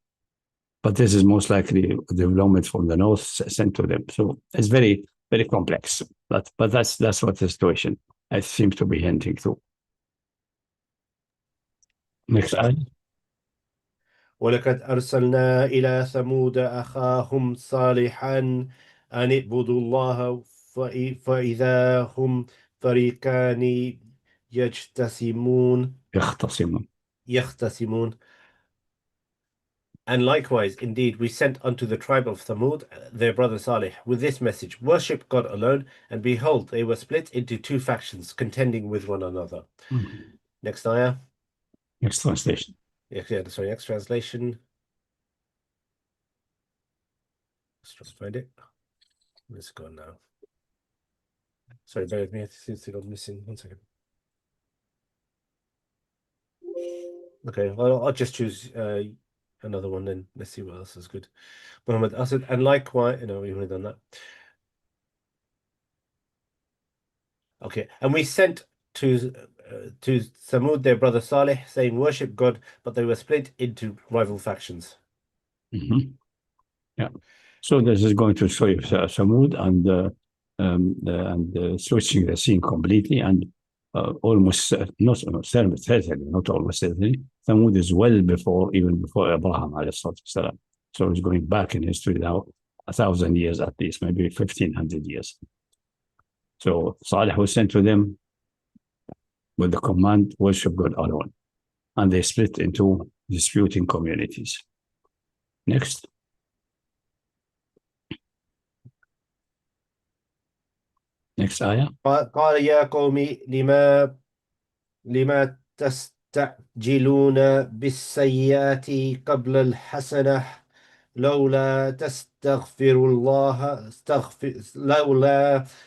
But this is most likely development from the north sent to them. So it's very, very complex. But that's what the situation it seems to be hinting to. Next slide. ولقد أرسلنا إلى ثمود أخاهم صالحا أن اعبدوا الله فإذا هم فريقان يختصمون. And likewise, indeed, we sent unto the tribe of Thamud their brother Salih with this message: worship God alone. And behold, they were split into two factions, contending with one another. Next ayah. Next translation. Sorry, next translation. Let's just find it. Let's go now. Sorry, bear with me. It seems to go missing. 1 second. Okay, well, I'll just choose another one then. Let's see what else is good. Muhammad Asad, and likewise, no, we've already done that. Okay, and we sent to Thamud their brother Saleh, saying, worship God, but they were split into rival factions. Yeah. So this is going to show you Thamud and switching the scene completely, and almost not certainly, not almost certainly, Thamud is well even before Abraham alayhi salam. So it's going back in history now 1,000 years at least, maybe 1,500 years. So Salih was sent to them with the command, worship God alone. And they split into disputing communities. Next. Next ayah. قال يا قوم لما تستعجلون بالسيئات قبل الحسنة لولا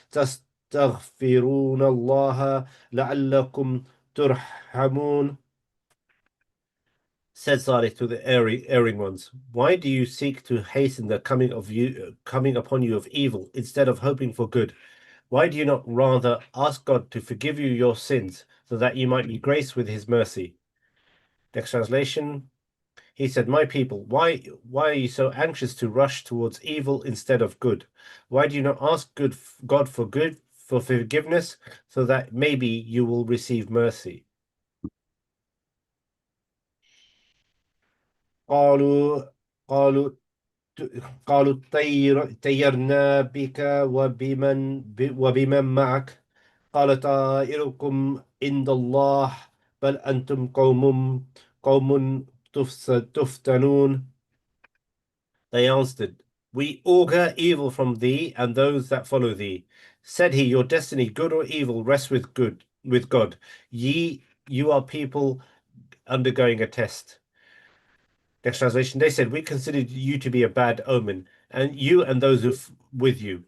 تستغفرون الله لعلكم ترحمون. Said Salih to the erring ones, why do you seek to hasten the coming upon you of evil instead of hoping for good? Why do you not rather ask God to forgive you your sins so that you might be graced with his mercy? Next translation. He said, my people, why are you so anxious to rush towards evil instead of good? Why do you not ask God for forgiveness so that maybe you will receive mercy? قالوا طيرنا بك وبمن معك قال طائركم عند الله بل أنتم قوم تفتنون. They answered, we augur evil from thee and those that follow thee. Said he, your destiny, good or evil, rests with God. You are people undergoing a test. Next translation. They said, we considered you to be a bad omen, and you and those with you.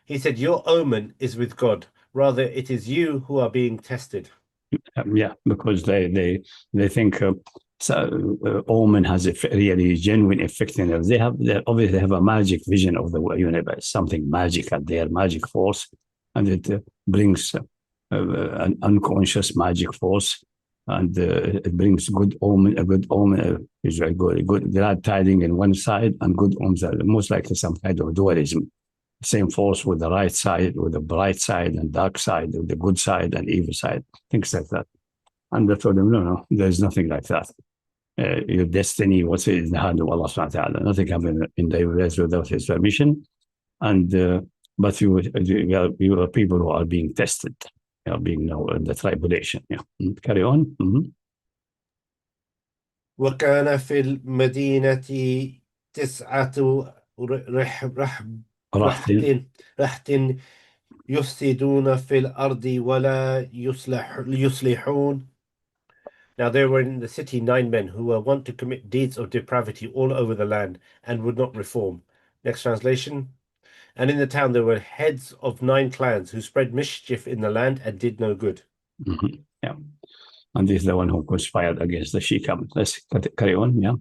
He said, your omen is with God. Rather, it is you who are being tested. Yeah, because they think Omen has a really genuine effect in them. They obviously have a magic vision of the universe, something magical there, magic force, and it brings an unconscious magic force, and it brings good omen. A good omen is very good glad tiding in one side, and good omens are most likely some kind of dualism. Same force with the right side, with the bright side and dark side, with the good side and evil side, things like that. And I told them, no, there's nothing like that. Your destiny, what's in the hand of Allah subhanahu wa ta'ala. Nothing happens in the universe without His permission. And but you are people who are being tested, you are being now in the tribulation. Yeah. Carry on. وكان في المدينة 9 رحت يفسدون في الأرض ولا يصلحون. Now there were in the city 9 men who were wont to commit deeds of depravity all over the land and would not reform. Next translation. And in the town there were heads of 9 clans who spread mischief in the land and did no good. Yeah. And this is the one who conspired against the Sheikh. Let's carry on. Yeah.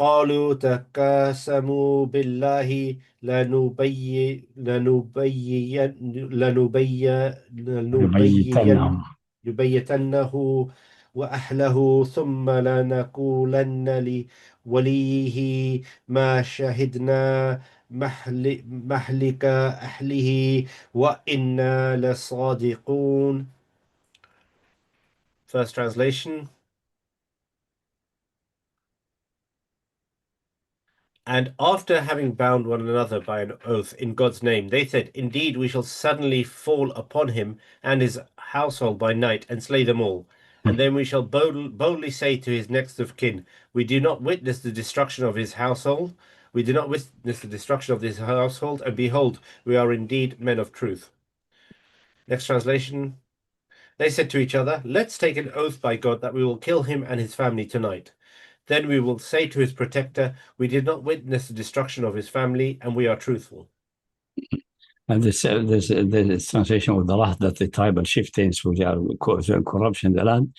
قالوا تقاسموا بالله لنبيتنه وأهله ثم لنقولن لوليه ما شهدنا مهلك أهله وإنا لصادقون. First translation. And after having bound one another by an oath in God's name, they said, indeed, we shall suddenly fall upon him and his household by night and slay them all. And then we shall boldly say to his next of kin, we do not witness the destruction of his household. We do not witness the destruction of this household. And behold, we are indeed men of truth. Next translation. They said to each other, let's take an oath by God that we will kill him and his family tonight. Then we will say to his protector, we did not witness the destruction of his family, and we are truthful. And this translation with the law that the tribal chieftains which are corruption in the land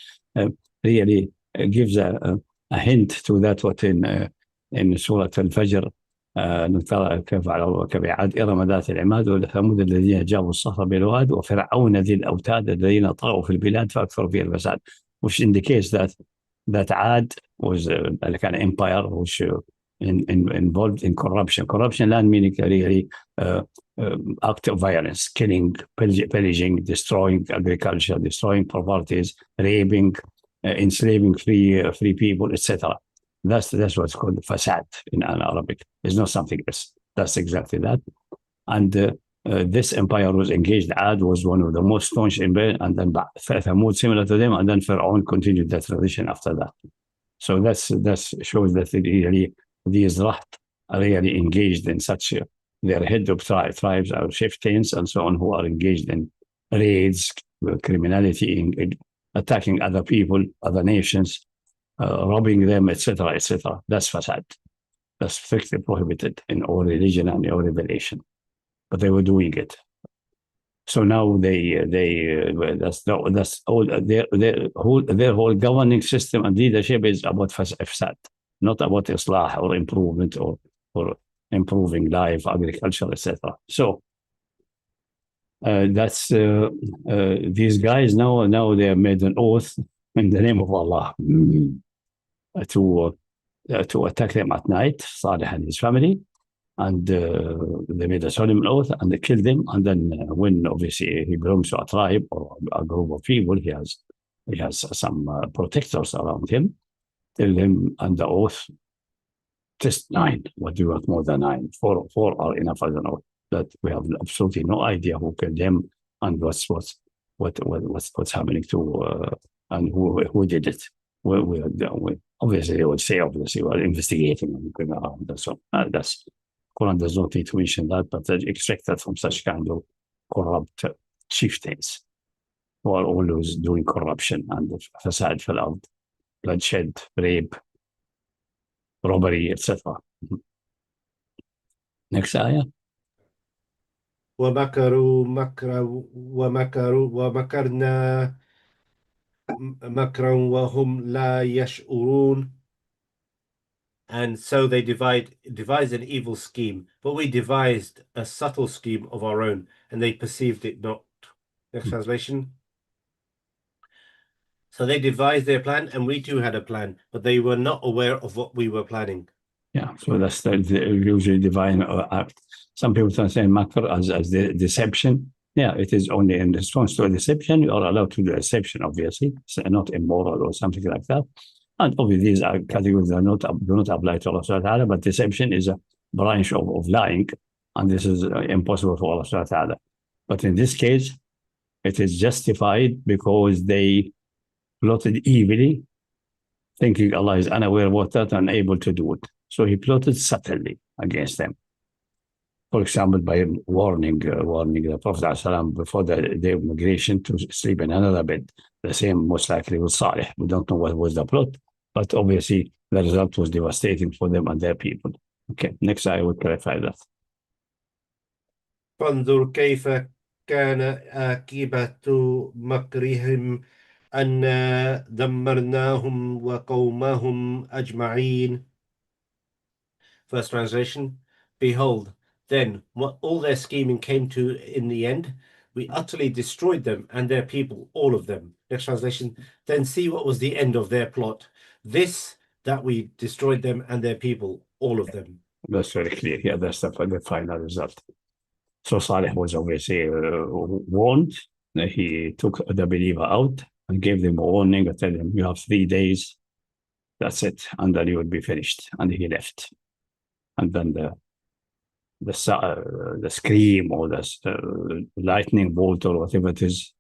really gives a hint to that what in Surah Al-Fajr نترى كيف عاد إرم ذات العماد وثمود الذين جابوا الصخر بالواد وفرعون ذي الأوتاد الذين طغوا في البلاد فأكثروا فيها الفساد, which indicates that Ad was a kind of empire which involved in corruption. Corruption land meaning really act of violence, killing, pillaging, destroying agriculture, destroying properties, raping, enslaving free people, etc. That's what's called fasad in Arabic. It's not something else. That's exactly that. And this empire was engaged. Ad was one of the most staunch empires, and then Thamud similar to them, and then Pharaoh continued that tradition after that. So that shows that really these Raht are really engaged in such. They're head of tribes or chieftains and so on who are engaged in raids, criminality, attacking other people, other nations, robbing them, etc., etc. That's fasad. That's strictly prohibited in all religion and all revelation. But they were doing it. So now that's all their whole governing system and leadership is about fasad, not about islah or improvement or improving life, agriculture, etc. So that's these guys now they have made an oath in the name of Allah to attack them at night, Salih and his family. And they made a solemn oath and they killed him. And then when obviously he belongs to a tribe or a group of people, he has some protectors around him. Tell him under oath, just 9. What do you want more than 9? 4 are enough as an oath. That we have absolutely no idea who killed him and what's happening to and who did it. We obviously they would say we're investigating and so that's. Quran does not need to mention that, but they extract that from such kind of corrupt chieftains who are always doing corruption and fasad fil ard, bloodshed, rape, robbery, etc. Next ayah. ومكروا مكرنا مكرا وهم لا يشعرون. And so they devised an evil scheme, but we devised a subtle scheme of our own, and they perceived it not. Next translation. So they devised their plan, and we too had a plan, but they were not aware of what we were planning. Yeah, so that's the usually divine act. Some people translate makr as the deception. Yeah, it is only in response to a deception. You are allowed to do deception, obviously, so not immoral or something like that. And obviously, these are categories that do not apply to Allah subhanahu wa ta'ala, but deception is a branch of lying, and this is impossible for Allah subhanahu wa ta'ala. But in this case, it is justified because they plotted evilly, thinking Allah is unaware of what that and unable to do it. So he plotted subtly against them. For example, by warning the Prophet ﷺ before the day of migration to sleep in another bed. The same most likely with Salih. We don't know what was the plot, but obviously the result was devastating for them and their people. Okay, next I will clarify that. فانظر كيف كان عاقبة مكرهم أنا دمرناهم وقومهم أجمعين. First translation. Behold, then what all their scheming came to in the end, we utterly destroyed them and their people, all of them. Next translation. Then see what was the end of their plot. This, that we destroyed them and their people, all of them. That's very clear. Yeah, that's the final result. So Salih was obviously warned. He took the believer out and gave them a warning and told them, you have 3 days. That's it. And then you will be finished. And he left. And then the scream or the lightning bolt or whatever it is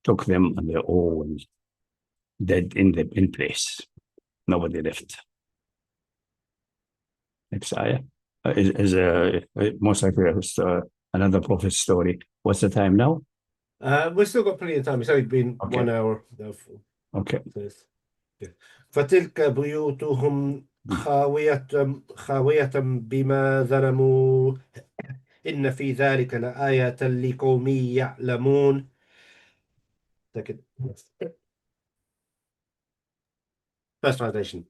took them and they're all dead in place. Nobody left. Next ayah is most likely another prophet's story. What's the time now? We've still got plenty of time. It's only been 1 hour. Therefore. Okay. فتلك بيوتهم خاوية بما ظلموا إن في ذلك لآية لقوم يعلمون. First translation.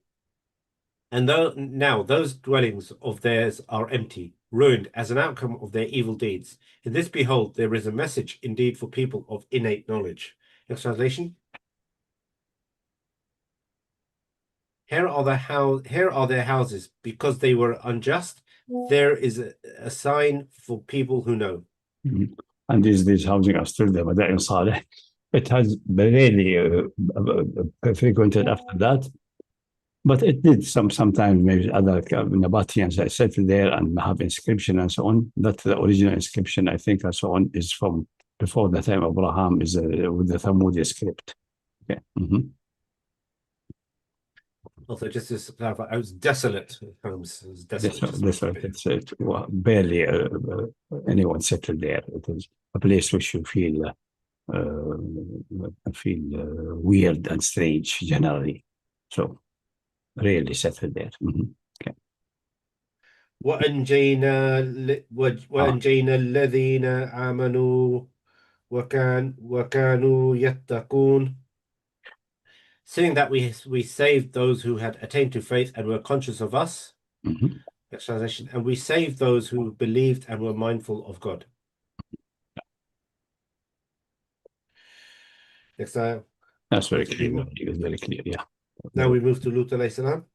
And now those dwellings of theirs are empty, ruined as an outcome of their evil deeds. In this, behold, there is a message indeed for people of innate knowledge. Next translation. Here are their houses because they were unjust. There is a sign for people who know. Mm-hmm. And these housing are still there, but in Saleh. It has really frequented after that. But it did sometimes maybe other Nabatians that settled there and have inscription and so on. That the original inscription, I think, and so on, is from before the time of Abraham, is with the Thamudi script. Okay. Mm-hmm. Also, just to clarify, I was desolate homes. It was desolate. It's barely anyone settled there. It is a place which you feel weird and strange generally. So really settled there. Mm-hmm. Okay. وأنجينا الذين آمنوا وكانوا يتقون. Seeing that we saved those who had attained to faith and were conscious of us. Mm-hmm. Next translation. And we saved those who believed and were mindful of God. Next time. That's very clear. It's very clear, yeah. Now we move to Lut alayhi salam.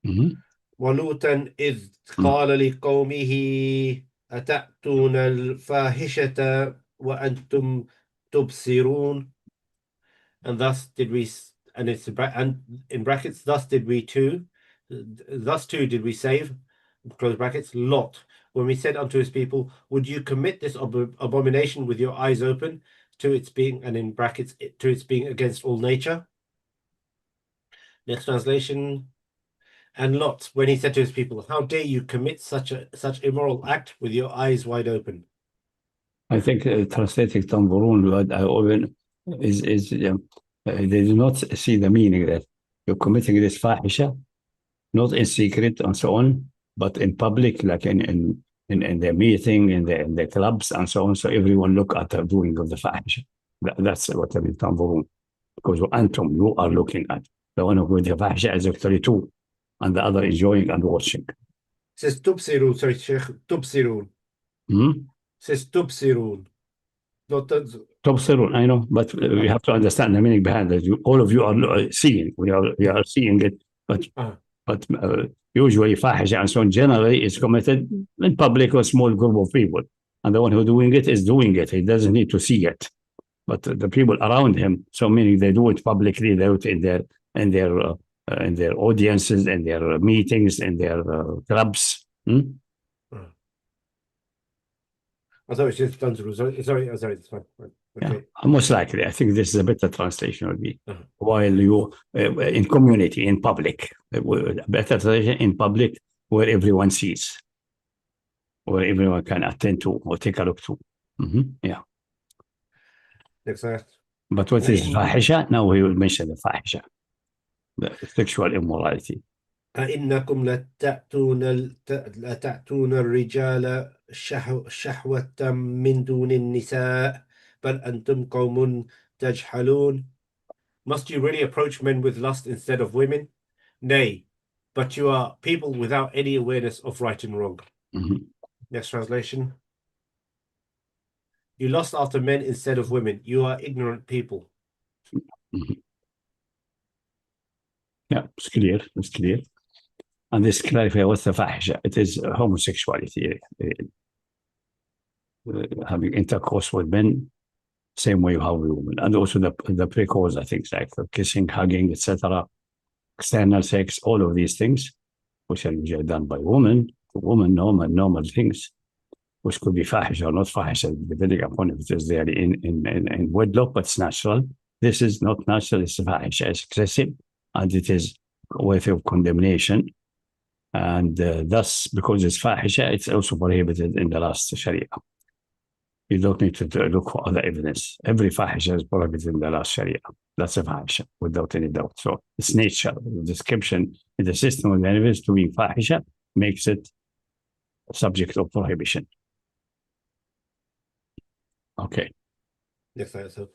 Mm-hmm. ولوطا إذ قال لقومه أتأتون الفاحشة وأنتم تبصرون. And thus did we, and it's in brackets, thus did we too. Thus too did we save, close brackets, Lot, when we said unto his people, would you commit this abomination with your eyes open, to its being, and in brackets, to its being against all nature. Next translation. And Lot, when he said to his people, how dare you commit such immoral act with your eyes wide open? I think translating Tanzurun is they do not see the meaning that you're committing this fahisha, not in secret and so on, but in public, like in their meeting, in the clubs and so on. So everyone look at the doing of the fahisha. That's what I mean, Tanzurun. because Antum, you are looking at. The one who with the fahsha is actually two, and the other enjoying and watching. Says tubsirun, sorry, Sheikh, tubsirun. Says tubsirun. Not Tafseer, I know, but you have to understand the meaning behind it. All of you are seeing. We are seeing it, but usually fahisha and so on generally is committed in public or a small group of people, and the one who doing it is doing it. He doesn't need to see it, but the people around him. So meaning they do it publicly. They do it in their audiences, in their meetings, in their clubs. I thought it was just done. Sorry, it's fine. Okay. Yeah, most likely. I think this is a better translation would be while you in community, in public, better translation in public where everyone sees, where everyone can attend to or take a look to. Yeah. Next slide. But what is fahisha? Now we will mention the fahisha, the sexual immorality. أئنكم لتأتون الرجال شهوة من دون النساء بل أنتم قوم تجهلون. Must you really approach men with lust instead of women? Nay, but you are people without any awareness of right and wrong. Next translation. You lust after men instead of women. You are ignorant people. Yeah, it's clear. It's clear. And this clarifies what's the fahisha. It is homosexuality, having intercourse with men, same way how we women, and also the precursor things like kissing, hugging, etc., external sex, all of these things, which are usually done by women, normal things, which could be fahisha or not fahisha, depending upon if it is there in wedlock, but it's natural. This is not natural, it's fahisha, it's excessive, and it is worthy of condemnation. And thus, because it's fahisha, it's also prohibited in the last Sharia. You don't need to look for other evidence. Every fahisha is prohibited in the last Sharia. That's a fahisha, without any doubt. So it's nature. The description in the system of the universe to be fahisha makes it subject of prohibition. Okay. Next slide.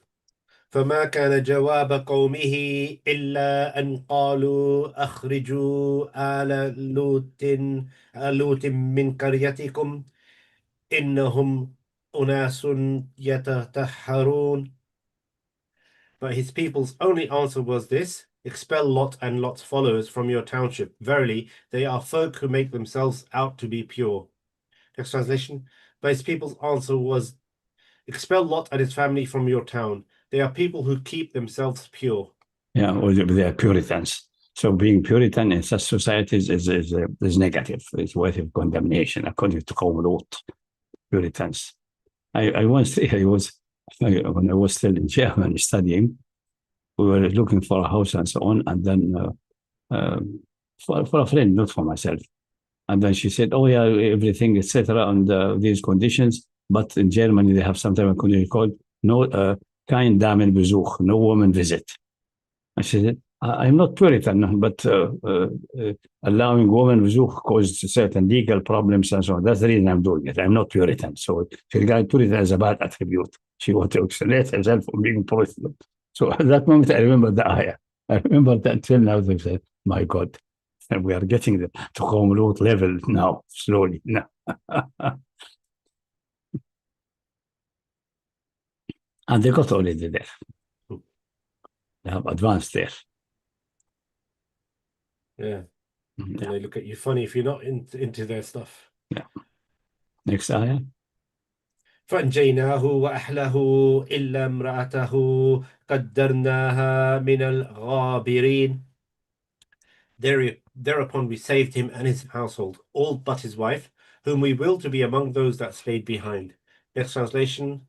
فما كان جواب قومه إلا أن قالوا أخرجوا آل لوط من قريتكم إنهم أناس يتطهرون. But his people's only answer was this: expel Lot and Lot's followers from your township. Verily, they are folk who make themselves out to be pure. Next translation. But his people's answer was: expel Lot and his family from your town. They are people who keep themselves pure. Yeah, or they are Puritans. So being Puritan in such societies is negative. It's worthy of condemnation, according to Qawm Lot, Puritans. When I was still in Germany studying, we were looking for a house and so on, and then for a friend, not for myself. And then she said, "Oh yeah, everything, etc., under these conditions. But in Germany, they have something called no kein Damenbesuch, no woman visit." I said, "I'm not Puritan, but allowing woman besuch caused certain legal problems and so on. That's the reason I'm doing it. I'm not Puritan." So she regarded Puritan as a bad attribute. She wanted to exonerate herself from being Puritan. So at that moment, I remember the ayah. I remember that till now. They said, "My God, we are getting to Qawm Lut level now, slowly." No. And they got already there. They have advanced there. Yeah. And they look at you funny if you're not into their stuff. Yeah. Next ayah. فأنجيناه وأهله إلا امرأته قدرناها من الغابرين. Thereupon we saved him and his household, all but his wife, whom we will to be among those that stayed behind. Next translation.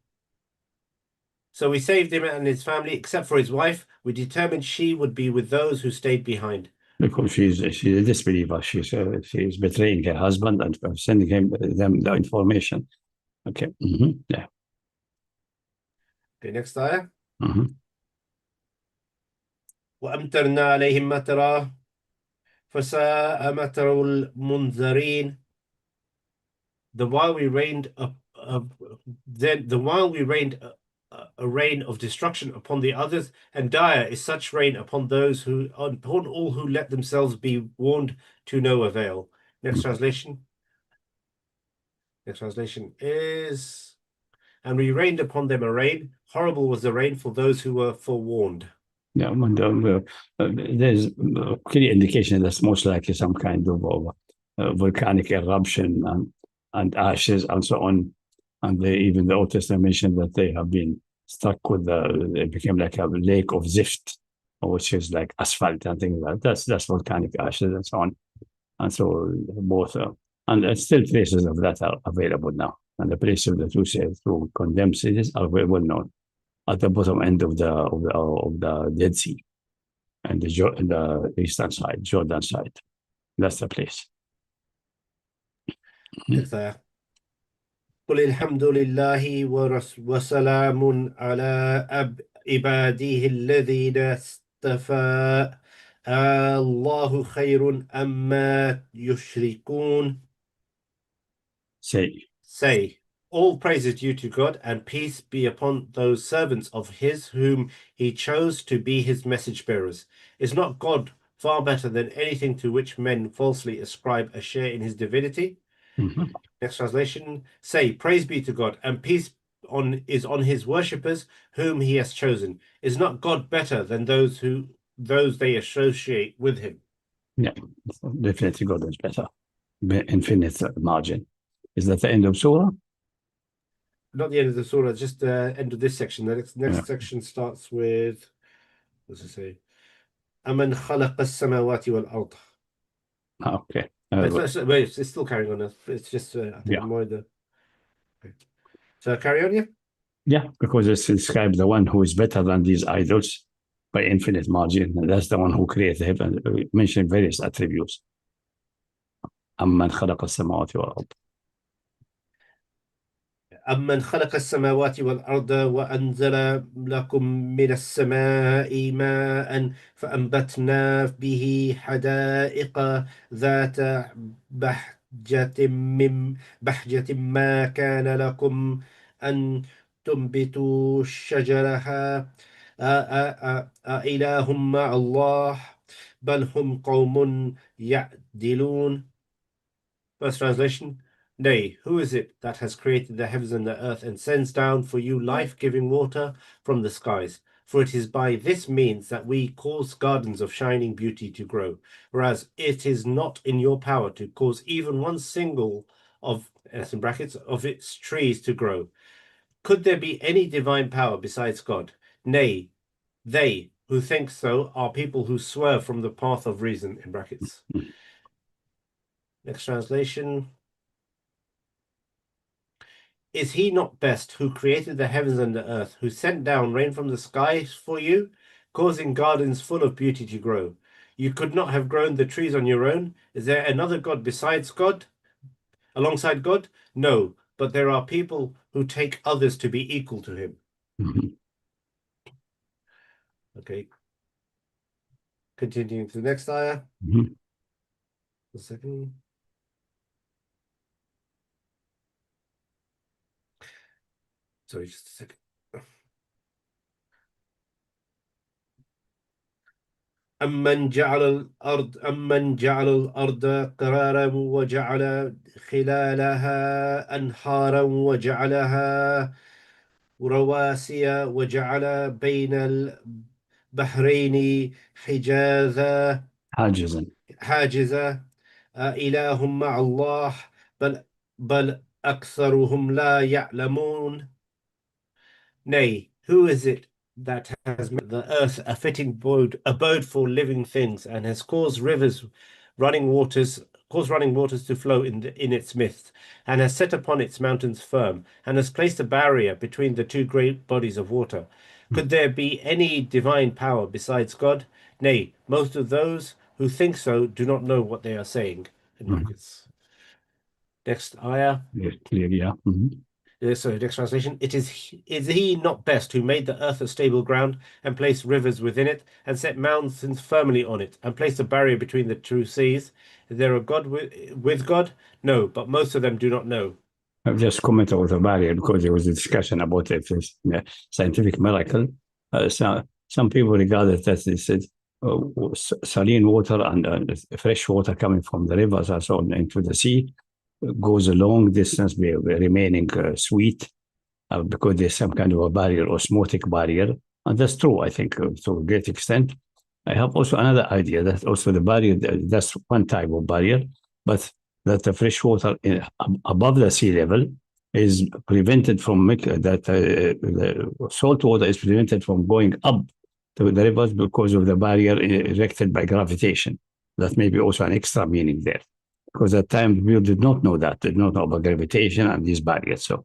So we saved him and his family, except for his wife. We determined she would be with those who stayed behind. Because she's a disbeliever. She's betraying her husband and sending them the information. Okay. Yeah. Okay, next ayah. وأمطرنا عليهم مطرا فساء مطر المنذرين. The while we rained a rain of destruction upon the others, and dire is such rain upon all who let themselves be warned to no avail. Next translation. Next translation is, and we rained upon them a rain. Horrible was the rain for those who were forewarned. Yeah, there's a clear indication that's most likely some kind of volcanic eruption and ashes and so on. And even the Old Testament mentioned that they have been struck with it became like a lake of zift, which is like asphalt and things like that. That's volcanic ashes and so on. And so both, and still traces of that are available now. And the places that you say through condemned cities are very well known at the bottom end of the Dead Sea and the eastern side, Jordan side. That's the place. Next ayah. قل الحمد لله وسلام على عباده الذين اصطفى الله خير أما يشركون. Say, all praise is due to God, and peace be upon those servants of his whom he chose to be his message bearers. Is not God far better than anything to which men falsely ascribe a share in his divinity? Next translation. Say, praise be to God, and peace is on his worshippers whom he has chosen. Is not God better than those they associate with him? Yeah, definitely God is better. Infinite margin. Is that the end of surah? Not the end of the surah, just the end of this section. The next section starts with, what does it say? أَمَنْ خَلَقَ السَّمَاوَاتِ وَالْأَرْضِ. Okay. It's still carrying on. It's just, I think, more the... Okay. So carry on, yeah? Yeah, because it's described the one who is better than these idols by infinite margin. And that's the one who created heaven, mentioned various attributes. أَمَّنْ خَلَقَ السَّمَاوَاتِ وَالْأَرْضِ. أَمَّنْ خَلَقَ السَّمَاوَاتِ وَالْأَرْضَ وَأَنزَلَ لَكُم مِّنَ السَّمَاءِ مَاءً فَأَنبَتْنَا بِهِ حَدَائِقَ ذَاتَ بَهْجَةٍ مَا كَانَ لَكُمْ أَن تُنبِتُوا شَجَرَهَا أَإِلَٰهٌ مَّعَ اللَّهِ بَلْ هُمْ قَوْمٌ يَعْدِلُونَ. First translation. Nay, who is it that has created the heavens and the earth and sends down for you life-giving water from the skies? For it is by this means that we cause gardens of shining beauty to grow, whereas it is not in your power to cause even one single of, in brackets, of its trees to grow. Could there be any divine power besides God? Nay, they who think so are people who swerve from the path of reason, in brackets. Next translation. Is he not best who created the heavens and the earth, who sent down rain from the skies for you, causing gardens full of beauty to grow? You could not have grown the trees on your own. Is there another God besides God? Alongside God? No, but there are people who take others to be equal to him. Okay. Continuing to the next ayah. A second. Sorry, just a second. أمن جعل الأرض قرارا وجعل خلالها أنهارا وجعلها رواسي وجعل بين البحرين حاجزا إله مع الله بل أكثرهم لا يعلمون. Nay, who is it that has made the earth a fitting abode for living things, and has caused running waters to flow in its midst, and has set upon its mountains firm, and has placed a barrier between the two great bodies of water? Could there be any divine power besides God? Nay, most of those who think so do not know what they are saying. Next ayah. So next translation. Is he not best who made the earth a stable ground, and placed rivers within it, and set mountains firmly on it, and placed a barrier between the two seas? Is there a God with God? No, but most of them do not know. I've just commented with a barrier because there was a discussion about if it's a scientific miracle. Some people regard it as they said, saline water and fresh water coming from the rivers and so on into the sea goes a long distance, remaining sweet because there's some kind of a barrier, osmotic barrier. And that's true, I think, to a great extent. I have also another idea that also the barrier, that's one type of barrier, but that the fresh water above the sea level is prevented from that the salt water is prevented from going up to the rivers because of the barrier erected by gravitation. That may be also an extra meaning there, because at times we did not know that, did not know about gravitation and these barriers. So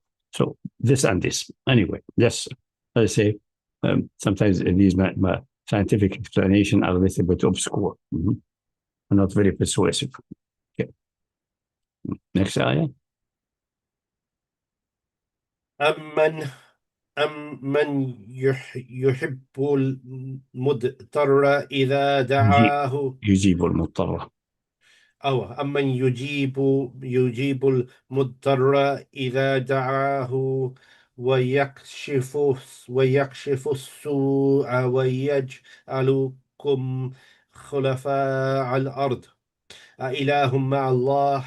this and this. Anyway, yes, I say sometimes these scientific explanations are a little bit obscure, not very persuasive. Okay. Next ayah. أمن يحب المضطر إذا دعاه يجيب المضطر. أمن يجيب المضطر إذا دعاه ويكشف السوء ويجعلكم خلفاء الأرض أإله مع الله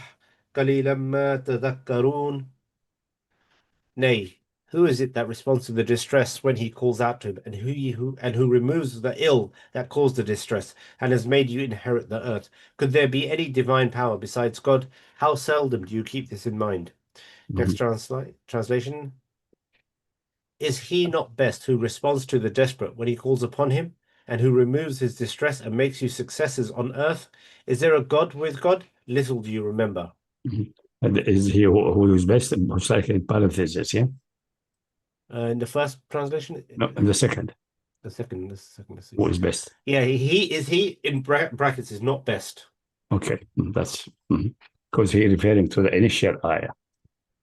قليلا ما تذكرون. Nay, who is it that responds to the distress when he calls out to him, and who removes the ill that caused the distress, and has made you inherit the earth? Could there be any divine power besides God? How seldom do you keep this in mind? Next translation. Is he not best who responds to the desperate when he calls upon him, and who removes his distress and makes you successors on earth? Is there a God with God? Little do you remember. And is he who is best? Most likely in parentheses, yeah? In the first translation? No, in the second. The second. Who is best? Yeah, he in brackets is not best. Okay, that's because he's referring to the initial ayah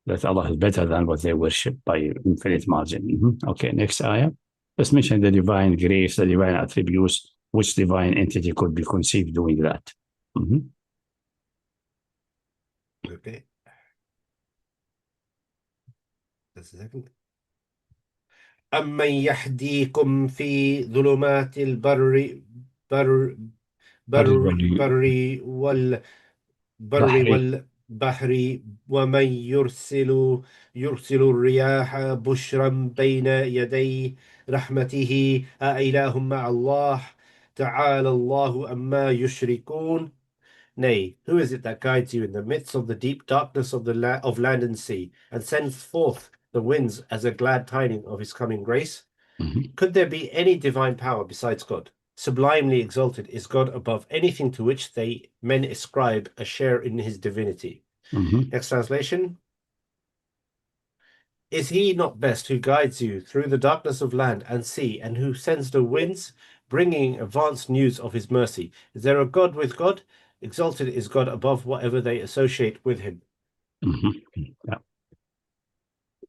that Allah is better than what they worship by infinite margin. Okay, next ayah. Let's mention the divine grace, the divine attributes. Which divine entity could be conceived doing that? Okay. That's the second. أمن يهديكم في ظلمات البر والبحر ومن يرسل الرياح بشرا بين يدي رحمته أإله مع الله تعالى الله أما يشركون. Nay, who is it that guides you in the midst of the deep darkness of of land and sea, and sends forth the winds as a glad tiding of his coming grace? Could there be any divine power besides God? Sublimely exalted is God above anything to which men ascribe a share in his divinity. Next translation. Is he not best who guides you through the darkness of land and sea, and who sends the winds, bringing advanced news of his mercy? Is there a God with God? Exalted is God above whatever they associate with him. Yeah.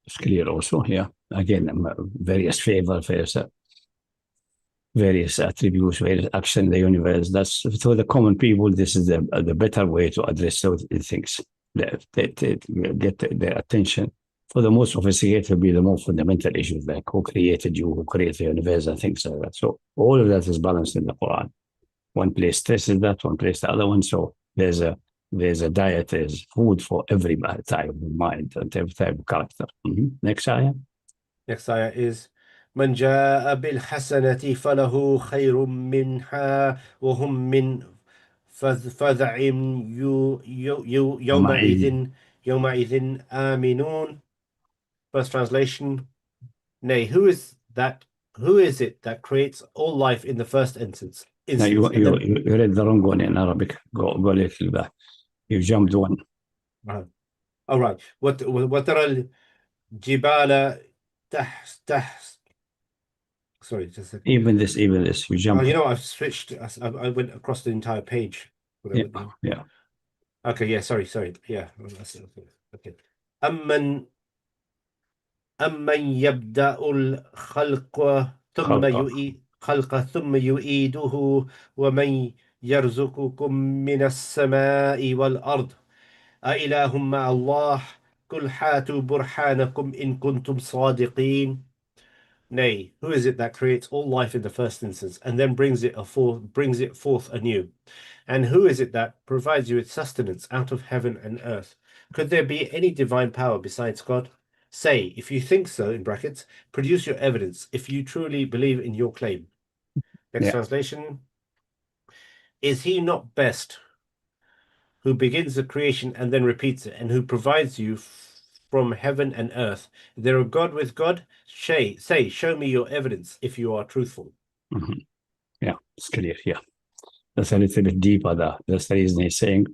It's clear also here. Again, various favor, various attributes, various action in the universe. That's for the common people. This is the better way to address those things. They get their attention. For the most sophisticated, will be the more fundamental issues like who created you, who created the universe, and things like that. So all of that is balanced in the Quran. One place stresses that, one place the other one. So there's a diet, there's food for every type of mind and every type of character. Next ayah. Next ayah is من جاء بالحسنة فله خير منها وهم من فزع يومئذ آمنون. First translation. Nay, who is it that creates all life in the first instance? No, you read the wrong one in Arabic. Go a little back. You jumped one. All right. وترى الجبال sorry, just a second. Even this. You jumped. You know, I've switched. I went across the entire page. Yeah. Okay. Yeah. Sorry. Yeah. Okay. أمن يبدأ الخلق ثم يعيده ومن يرزقكم من السماء والأرض أإله مع الله قل هاتوا برهانكم إن كنتم صادقين. Nay, who is it that creates all life in the first instance and then brings it forth anew? And who is it that provides you with sustenance out of heaven and earth? Could there be any divine power besides God? Say, if you think so, in brackets, produce your evidence if you truly believe in your claim. Next Yeah. translation. Is he not best who begins the creation and then repeats it, and who provides you from heaven and earth? Is there a God with God? Say, show me your evidence if you are truthful. Mhm. Yeah, it's clear. Yeah. That's a little bit deeper there. That's the reason he's saying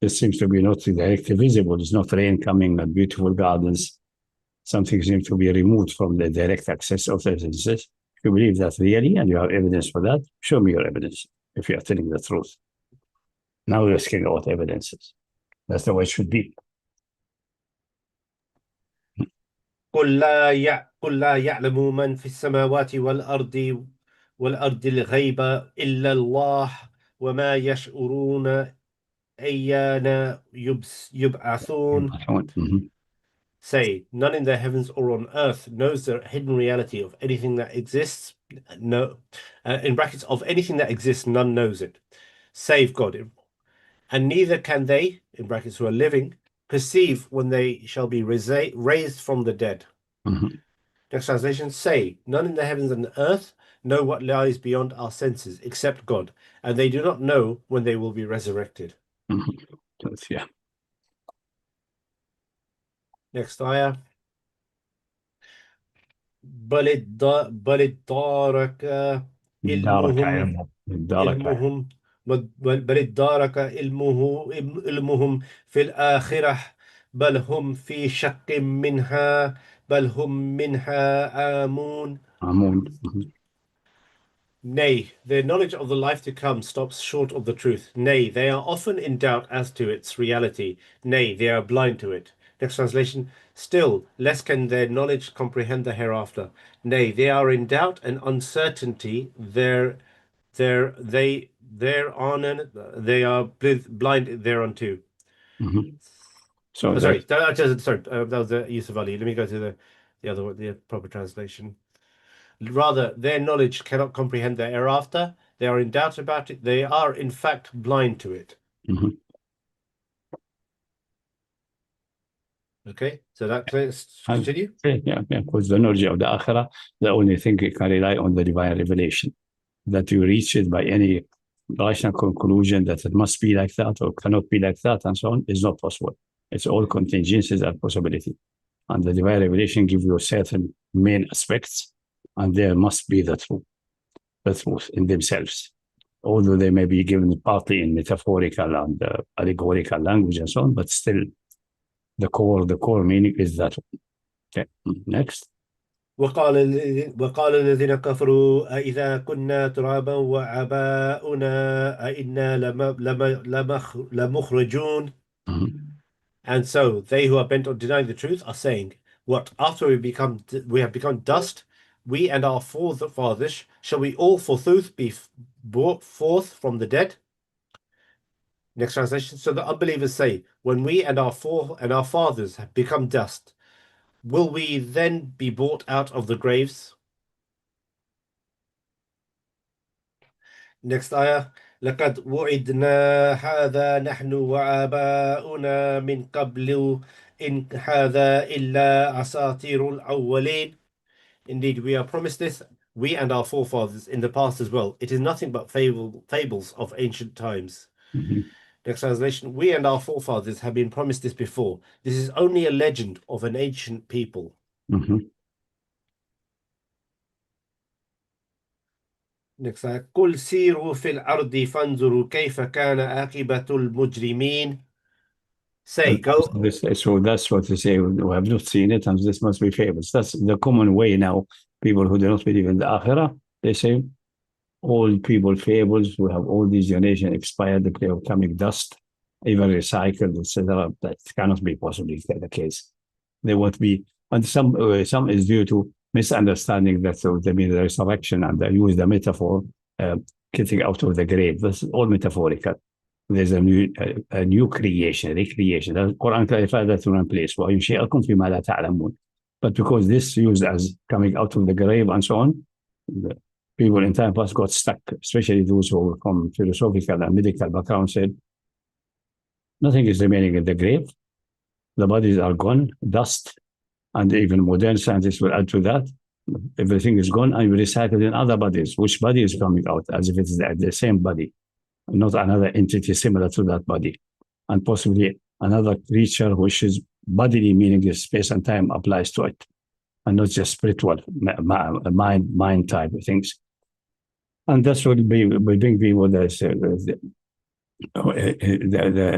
this seems to be not directly visible. It's not rain coming and beautiful gardens. Something seems to be removed from the direct access of the senses. If you believe that really and you have evidence for that, show me your evidence if you are telling the truth. Now we're asking about evidences. That's the way it should be. قل لا يعلم من في السماوات والأرض الغيب إلا الله وما يشعرون أيان يبعثون. Mhm. Say, none in the heavens or on earth knows the hidden reality of anything that exists. No, in brackets, of anything that exists, none knows it, save God. And neither can they, in brackets, who are living, perceive when they shall be raised from the dead. Mhm. Next translation, say, none in the heavens and earth know what lies beyond our senses except God, and they do not know when they will be resurrected. Yeah. Next ayah. بل ادارك الدارك علمهم الدارك بل ادارك علمهم في الآخرة بل هم في شك منها بل هم منها آمون. عمود. Nay, their knowledge of the life to come stops short of the truth. Nay, they are often in doubt as to its reality. Nay, they are blind to it. Next translation. Still, less can their knowledge comprehend the hereafter. Nay, they are in doubt and uncertainty. They are blind thereunto. So Sorry, that was the use of Ali. Let me go to the proper translation. Rather, their knowledge cannot comprehend the hereafter. They are in doubt about it. They are, in fact, blind to it. Okay, so let's continue. Yeah, because the knowledge of the Akhirah, the only thing you can rely on the divine revelation. That you reach it by any rational conclusion that it must be like that or cannot be like that and so on is not possible. It's all contingencies and possibility. And the divine revelation gives you certain main aspects, and there must be the truth in themselves. Although they may be given partly in metaphorical and allegorical language and so on, but still the core meaning is that. Okay, next. وقال الذين كفروا أإذا كنا ترابا وآباؤنا أإنا لمخرجون. And so they who are bent on denying the truth are saying, what, after we have become dust, we and our forefathers, shall we all forsooth be brought forth from the dead? Next translation. So the unbelievers say, when we and our fathers have become dust, will we then be brought out of the graves? Next ayah. لقد وعدنا هذا نحن وآباؤنا من قبل إن هذا إلا أساطير الأولين. Indeed, we are promised this, we and our forefathers in the past as well. It is nothing but fables of ancient times. Next translation. We and our forefathers have been promised this before. This is only a legend of an ancient people. Next slide. قل سيروا في الأرض فانظروا كيف كان عاقبة المجرمين. Say, go. So that's what they say. We have not seen it, and this must be fables. That's the common way now. People who do not believe in the Akhirah, they say all people fables. We have all these generations expired. They are becoming dust, even recycled, etc. That cannot be possibly the case. They won't be, and some is due to misunderstanding that they mean the resurrection, and they use the metaphor getting out of the grave. This is all metaphorical. there's a new creation, recreation. The Quran clarifies that in one place. وَيُنْشِئَكُمْ فِي مَا لَا تَعْلَمُونَ. But because this used as coming out of the grave and so on, the people in time past got stuck, especially those who were from philosophical and medical background, said nothing is remaining in the grave. The bodies are gone, dust, and even modern scientists will add to that. Everything is gone and recycled in other bodies. Which body is coming out? As if it is the same body, not another entity similar to that body, and possibly another creature which is bodily, meaning the space and time applies to it, and not just spiritual mind type of things. And that's what we bring people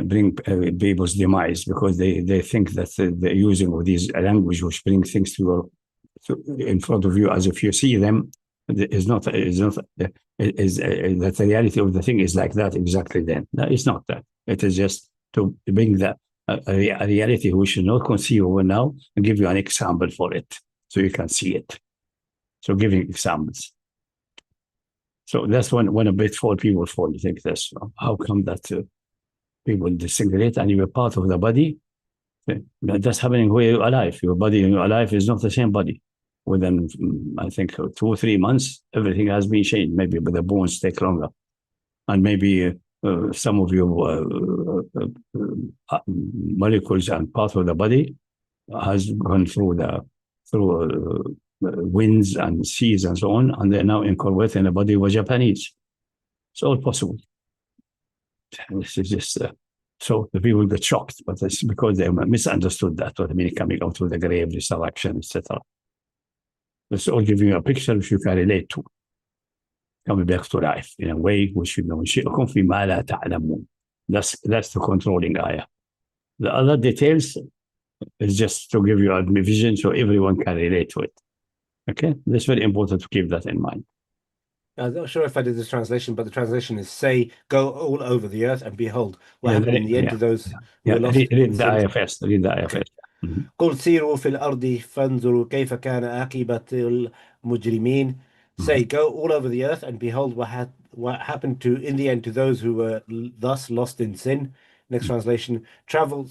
bring people's demise, because they think that the using of these language which bring things to in front of you as if you see them is not that the reality of the thing is like that exactly. Then no, it's not that. It is just to bring a reality which is not conceivable now and give you an example for it so you can see it. So giving examples. So that's when a bit for people fall. You think this, how come that people disintegrate and you're part of the body? That's happening when you're alive. Your body when you're alive is not the same body. Within, I think, 2 or 3 months, everything has been changed. Maybe but the bones take longer. And maybe some of your molecules and part of the body has gone through winds and seas and so on, and they're now incorporated in the body of a Japanese. It's all possible. This is just so the people get shocked, but it's because they misunderstood that what I mean coming out of the grave, resurrection, etc. It's all giving you a picture which you can relate to, coming back to life in a way which you know. That's the controlling ayah. The other details is just to give you a vision so everyone can relate to it. Okay, that's very important to keep that in mind. I'm not sure if I did this translation, but the translation is say, go all over the earth and behold what happened in the end to those who were lost. Read the ayah first. Read the ayah first. قل سيروا في الأرض فانظروا كيف كان عاقبة المجرمين. Say, go all over the earth and behold what happened in the end to those who were thus lost in sin. Next translation, travel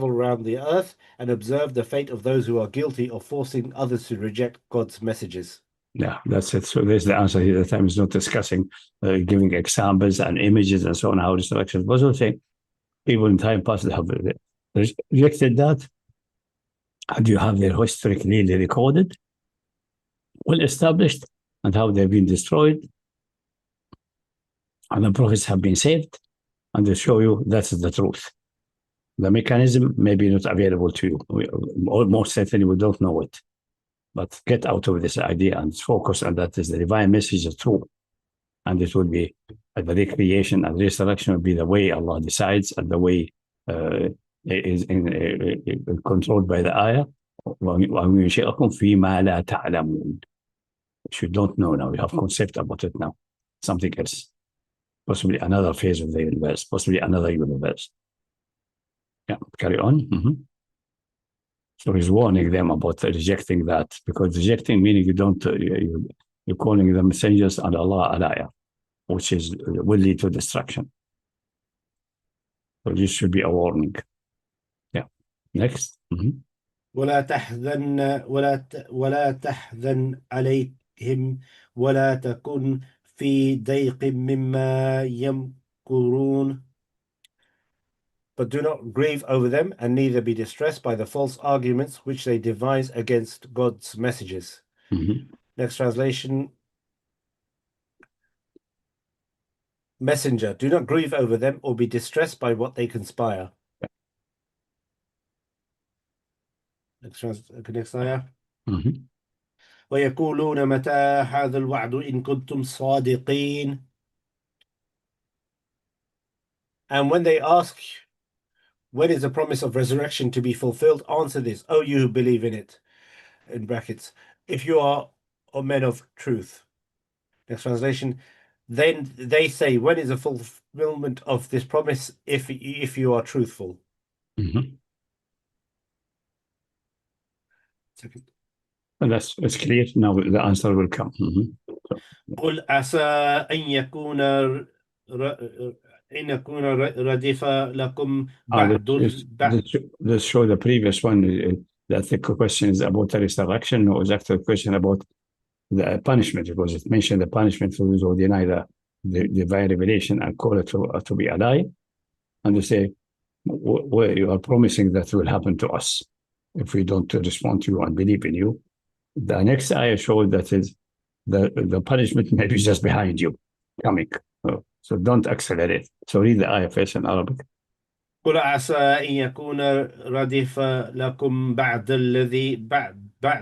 around the earth and observe the fate of those who are guilty of forcing others to reject God's messages. Yeah, that's it. So there's the answer here. The time is not discussing, giving examples and images and so on, how resurrection was. Also, people in time past have rejected that. And you have their history clearly recorded, well established, and how they've been destroyed. And the prophets have been saved. And they show you that's the truth. The mechanism may be not available to you. Most certainly we don't know it. But get out of this idea and focus on that is the divine message is true. And it will be the recreation and resurrection will be the way Allah decides and the way is controlled by the ayah. Which you don't know now. You have concept about it now. Something else. Possibly another phase of the universe. Possibly another universe. Yeah, carry on. So he's warning them about rejecting that, because rejecting meaning you're calling the messengers and Allah a liar, which will lead to destruction. So this should be a warning. Yeah. Next. ولا تحزن عليهم ولا تكن في ضيق مما يمكرون. But do not grieve over them, and neither be distressed by the false arguments which they devise against God's messages. Next translation. Messenger, do not grieve over them or be distressed by what they conspire. Next ayah. ويقولون متى هذا الوعد إن كنتم صادقين. And when they ask, when is the promise of resurrection to be fulfilled? Answer this, O you who believe in it. In brackets, if you are men of truth. Next translation. Then they say, when is the fulfillment of this promise if you are truthful? Second. And that's clear. Now the answer will come. قل عسى أن يكون إن يكون ردف لكم بعد Let's show the previous one. I think the question is about the resurrection. No, it was actually a question about the punishment, because it mentioned the punishment for those who deny the divine revelation and call it to be a lie. And they say, well, you are promising that will happen to us if we don't respond to you and believe in you. The next ayah showed that is the punishment may be just behind you, coming. So don't accelerate. So read the ayah first in Arabic. قل عسى أن يكون ردف لكم بعد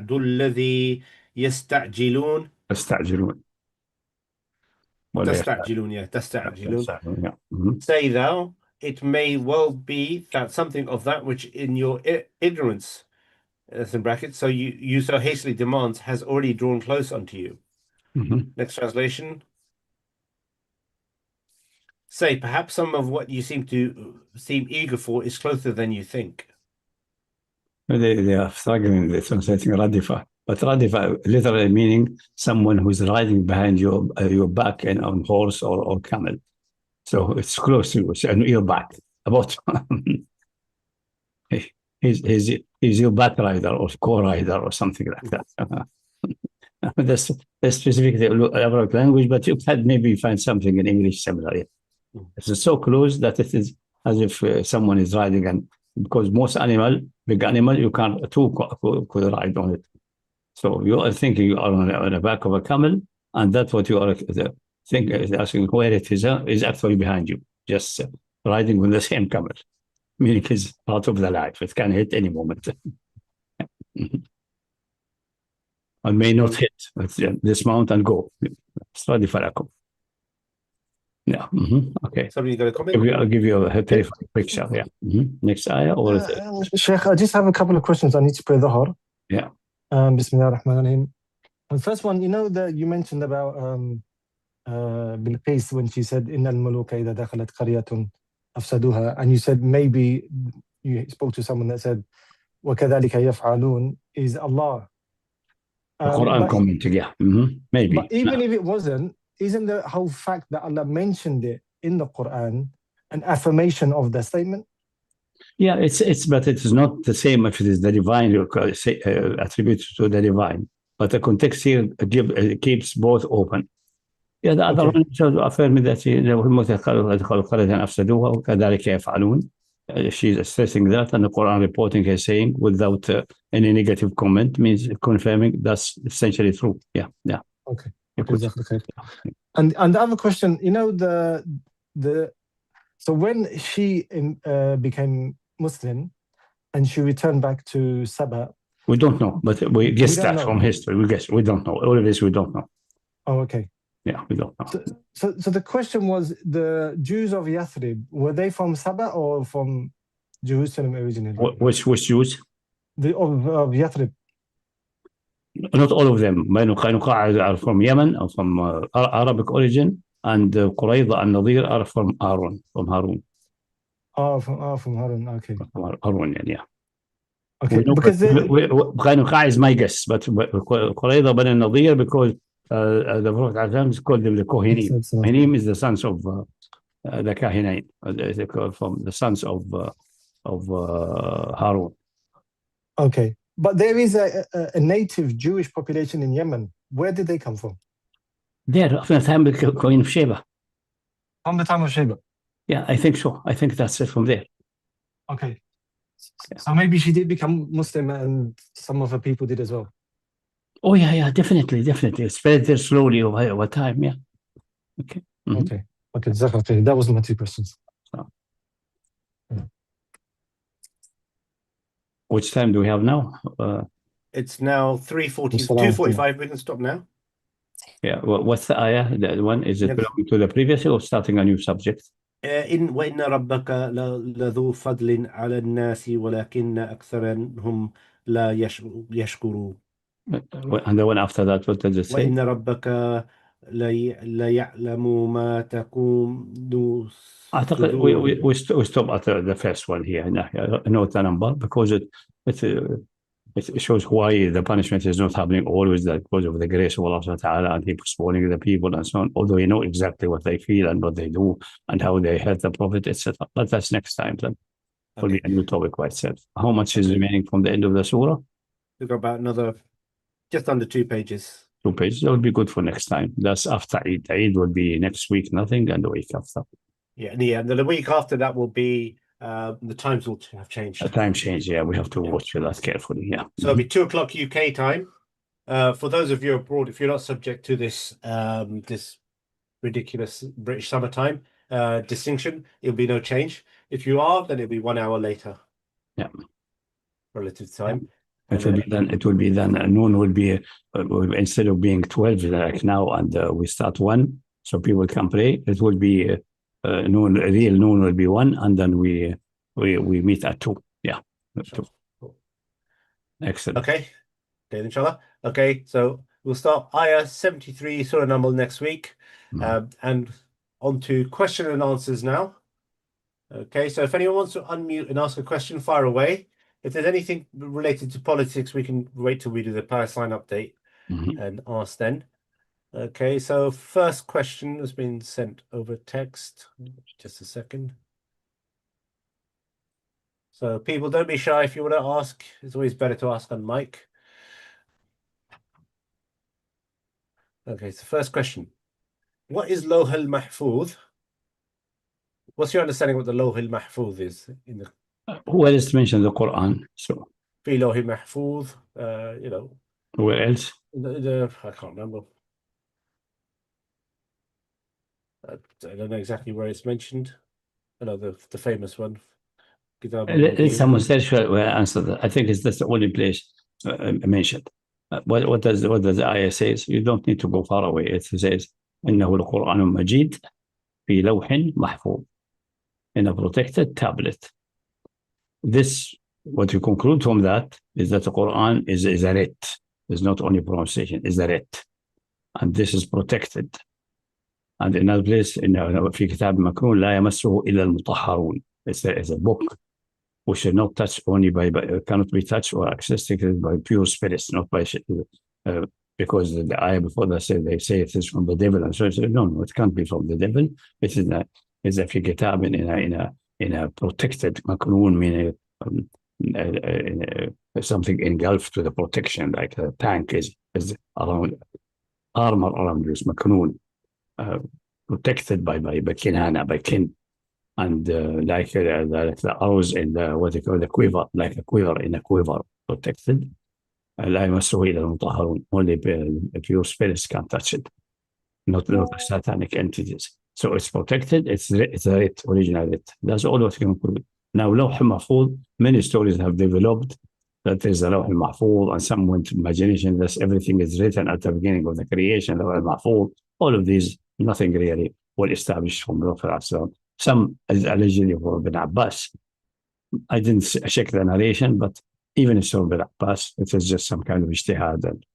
الذي يستعجلون. تستعجلون. تستعجلون. Say thou, it may well be that something of that which in your ignorance, that's in brackets, so you so hastily demands, has already drawn close unto you. Next translation. Say, perhaps some of what you seem eager for is closer than you think. They are struggling with translating radifa. But radifa literally meaning someone who's riding behind your back and on horse or camel. So it's close to you, and your back. About he's your back rider or co-rider or something like that. That's specific Arabic language, but you can maybe find something in English similar. It's so close that it is as if someone is riding, and because most big animal, you can't could ride on it. So you are thinking you are on the back of a camel, and that's what you are thinking, asking where it is actually behind you, just riding on the same camel, meaning it's part of the life. It can hit any moment. Or may not hit, but dismount and go. Study falakum. Yeah. Okay. Somebody got a comment? I'll give you a terrifying picture. Yeah. Next ayah or Sheikh, I just have a couple of questions. I need to pray the Dhuhr. Yeah. Bismillah ar-Rahman ar-Rahim. The first one, you know that you mentioned about Bilqis when she said Inna al-muluka idha dakhalat qaryatun afsaduha, and you said maybe you spoke to someone that said وَكَذَلِكَ يَفْعَلُونَ is Allah. The Quran commenting, yeah. Maybe. But even if it wasn't, isn't the whole fact that Allah mentioned it in the Quran an affirmation of the statement? Yeah, but it is not the same if it is the divine attributed to the divine. But the context here keeps both open. Yeah, the other one affirming that she's stressing that, and the Quran reporting her saying without any negative comment, means confirming that's essentially true. Yeah. Okay. And the other question, you know, so when she became Muslim and she returned back to Saba, we don't know, but we guess that from history. We don't know. All of this we don't know. Oh, okay. Yeah, we don't know. So the question was, the Jews of Yathrib, were they from Saba or from Jerusalem originally? Which Jews? Of Yathrib. Not all of them. Qainuqa are from Yemen or from Arabic origin, and Qurayza and Nadir are from Harun. From Harun. From Harun. Okay. Harun, yeah. Okay. Because Qainuqa is my guess, but Qurayza and Nadir, because the Prophet is called them the Kohanim. Kohanim is the sons of the Kahinain, from the sons of Harun. Okay. But there is a native Jewish population in Yemen. Where did they come from? There, from the time of Queen of Sheba. From the time of Sheba? Yeah, I think so. I think that's it from there. Okay. Yeah. So maybe she did become Muslim and some of her people did as well. Oh, yeah, definitely. It spread there slowly over time, yeah. Okay. Okay. That was my two questions. Which time do we have now? It's now 2:45. We can stop now. Yeah. What's the ayah? The one, is it belonging to the previous or starting a new subject? وإن ربك لذو فضل على الناس ولكن أكثرهم لا يشكرون. And the one after that, what does it say? وإن ربك لا يعلم ما تكون. أعتقد we stop at the first one here. Note the number, because it shows why the punishment is not happening always, that because of the grace of Allah subhanahu wa ta'ala, and He postponing the people and so on, although you know exactly what they feel and what they do and how they hurt the Prophet, etc. But that's next time then. Will be a new topic by itself. How much is remaining from the end of the surah? We've got about another, just under 2 pages. 2 pages. That will be good for next time. That's after Eid. Eid will be next week, nothing, and the week after. Yeah, and the week after that will be, the times will have changed. A time change, yeah. We have to watch for that carefully, yeah. So it'll be 2 o'clock UK time. For those of you abroad, if you're not subject to this this ridiculous British summertime distinction, it'll be no change. If you are, then it'll be 1 hour later. Yeah. Relative time. It will be then noon will be instead of being 12 like now, and we start 1, so people can pray. It will be noon. Real noon will be 1, and then we meet at 2. Yeah, 2. Cool. Excellent. Okay, inshallah. Okay, so we'll start Ayah 73, Surah Naml next week, and on to question and answers now. Okay, so if anyone wants to unmute and ask a question, fire away. If there's anything related to politics, we can wait till we do the Palestine update and ask then. Okay, so first question has been sent over text. Just a second. So people, don't be shy if you want to ask. It's always better to ask on mic. Okay, so first question. What is Lawh al-Mahfuz? What's your understanding of what the Lawh al-Mahfuz is in the where is mentioned the Quran? So في لوح محفوظ, where else? I can't remember. I don't know exactly where it's mentioned. I know the famous one. Kitab. Let someone search where answer that. I think that's the only place mentioned. What does the ayah says? You don't need to go far away. It says إنه القرآن مجيد في لوح محفوظ, in a protected tablet. This, what you conclude from that is that the Quran is a writ. It's not only pronunciation, it's a writ. And this is protected. And in another place, في كتاب مكنون لا يمسه إلا المطهرون. It's a book which should not touch only cannot be touched or accessed by pure spirits, not by because the ayah before that said they say it is from the devil, and so I said no, it can't be from the devil. It is a kitab in a protected maknoon, meaning something engulfed to the protection, like a tank is around, armor around this maknoon, protected by kinana, by kin, and like the arrows in the what they call the quiver, like a quiver in a quiver, protected. لا يمسه إلا المطهرون. Only pure spirits can touch it, not satanic entities. So it's protected. It's a writ, original writ. That's all what you can put. Now, Lawh al-Mahfuz, many stories have developed that there's a Lawh al-Mahfuz, and some went to imagination that everything is written at the beginning of the creation, Lawh al-Mahfuz. All of these, nothing really well established from the Prophet. Some is allegedly for Ibn Abbas. I didn't check the narration, but even if so, Ibn Abbas, it is just some kind of ijtihad and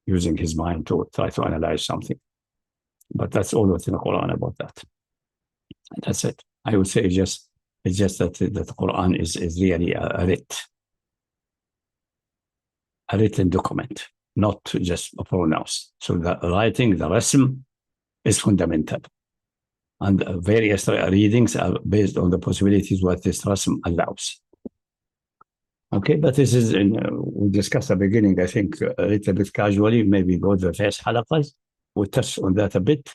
using his mind to try to analyze something. But that's all what's in the Quran about that. And that's it. I would say it's just that the Quran is really a written document, not just a pronouns. So the writing, the rasm, is fundamental. And various readings are based on the possibilities what this rasm allows. Okay, but this is, we discussed at the beginning, I think, a little bit casually, maybe go to the first halaqas. We touch on that a bit,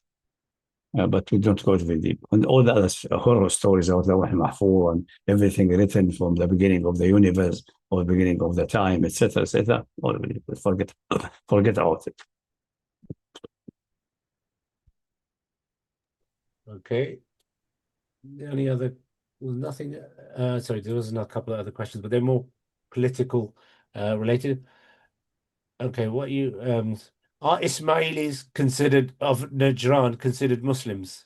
but we don't go very deep. And all the other horror stories of the Lawh al-Mahfuz and everything written from the beginning of the universe or the beginning of the time, etc., all of it, forget about it. Okay. Any other? Nothing. Sorry, there was a couple of other questions, but they're more political related. Okay, what you are Ismailis considered of Najran considered Muslims?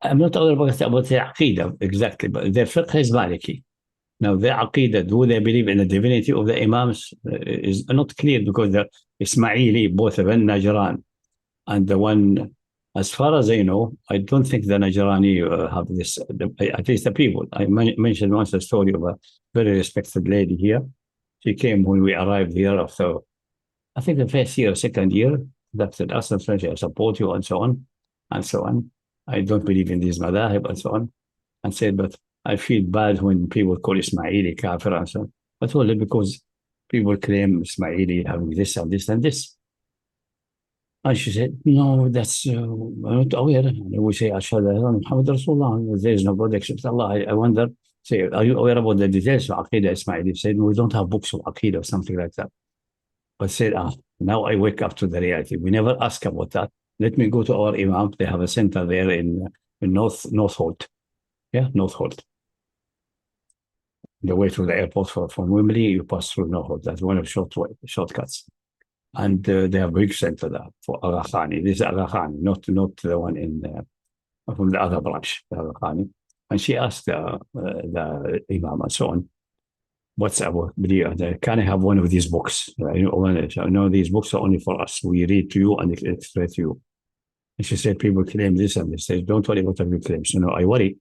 I'm not talking about the Aqidah exactly, but their fiqh is Maliki. Now, their Aqidah, do they believe in the divinity of the Imams, is not clear, because the Ismaili, both of them, Najran, and the one, as far as I know, I don't think the Najrani have this, at least the people. I mentioned once a story of a very respected lady here. She came when we arrived here after, I think the first year, second year, that said, Aslan French, I support you, and so on, and so on. I don't believe in these madahib, and so on. And said, but I feel bad when people call Ismaili kafir, and so on. But only because people claim Ismaili having this and this and this. And she said, no, that's, I'm not aware. And we say, Ashhadu an la ilaha illallah Muhammad Rasulullah. There is no God except Allah. I wonder, say, are you aware about the details of Aqidah Ismaili? Said, we don't have books of Aqidah or something like that. But said, now I wake up to the reality. We never ask about that. Let me go to our Imam. They have a center there in North Holt. Yeah, North Holt. The way to the airport from Wembley, you pass through North Holt. That's one of the shortcuts. And they have a big center there for Aga Khani. This is Aga Khani, not the one from the other branch, the Aga Khani. And she asked the Imam and so on, what's about belief? Can I have one of these books? No, these books are only for us. We read to you and explain to you. And she said, people claim this and this. Said, don't worry about what you claim. So no, I worry.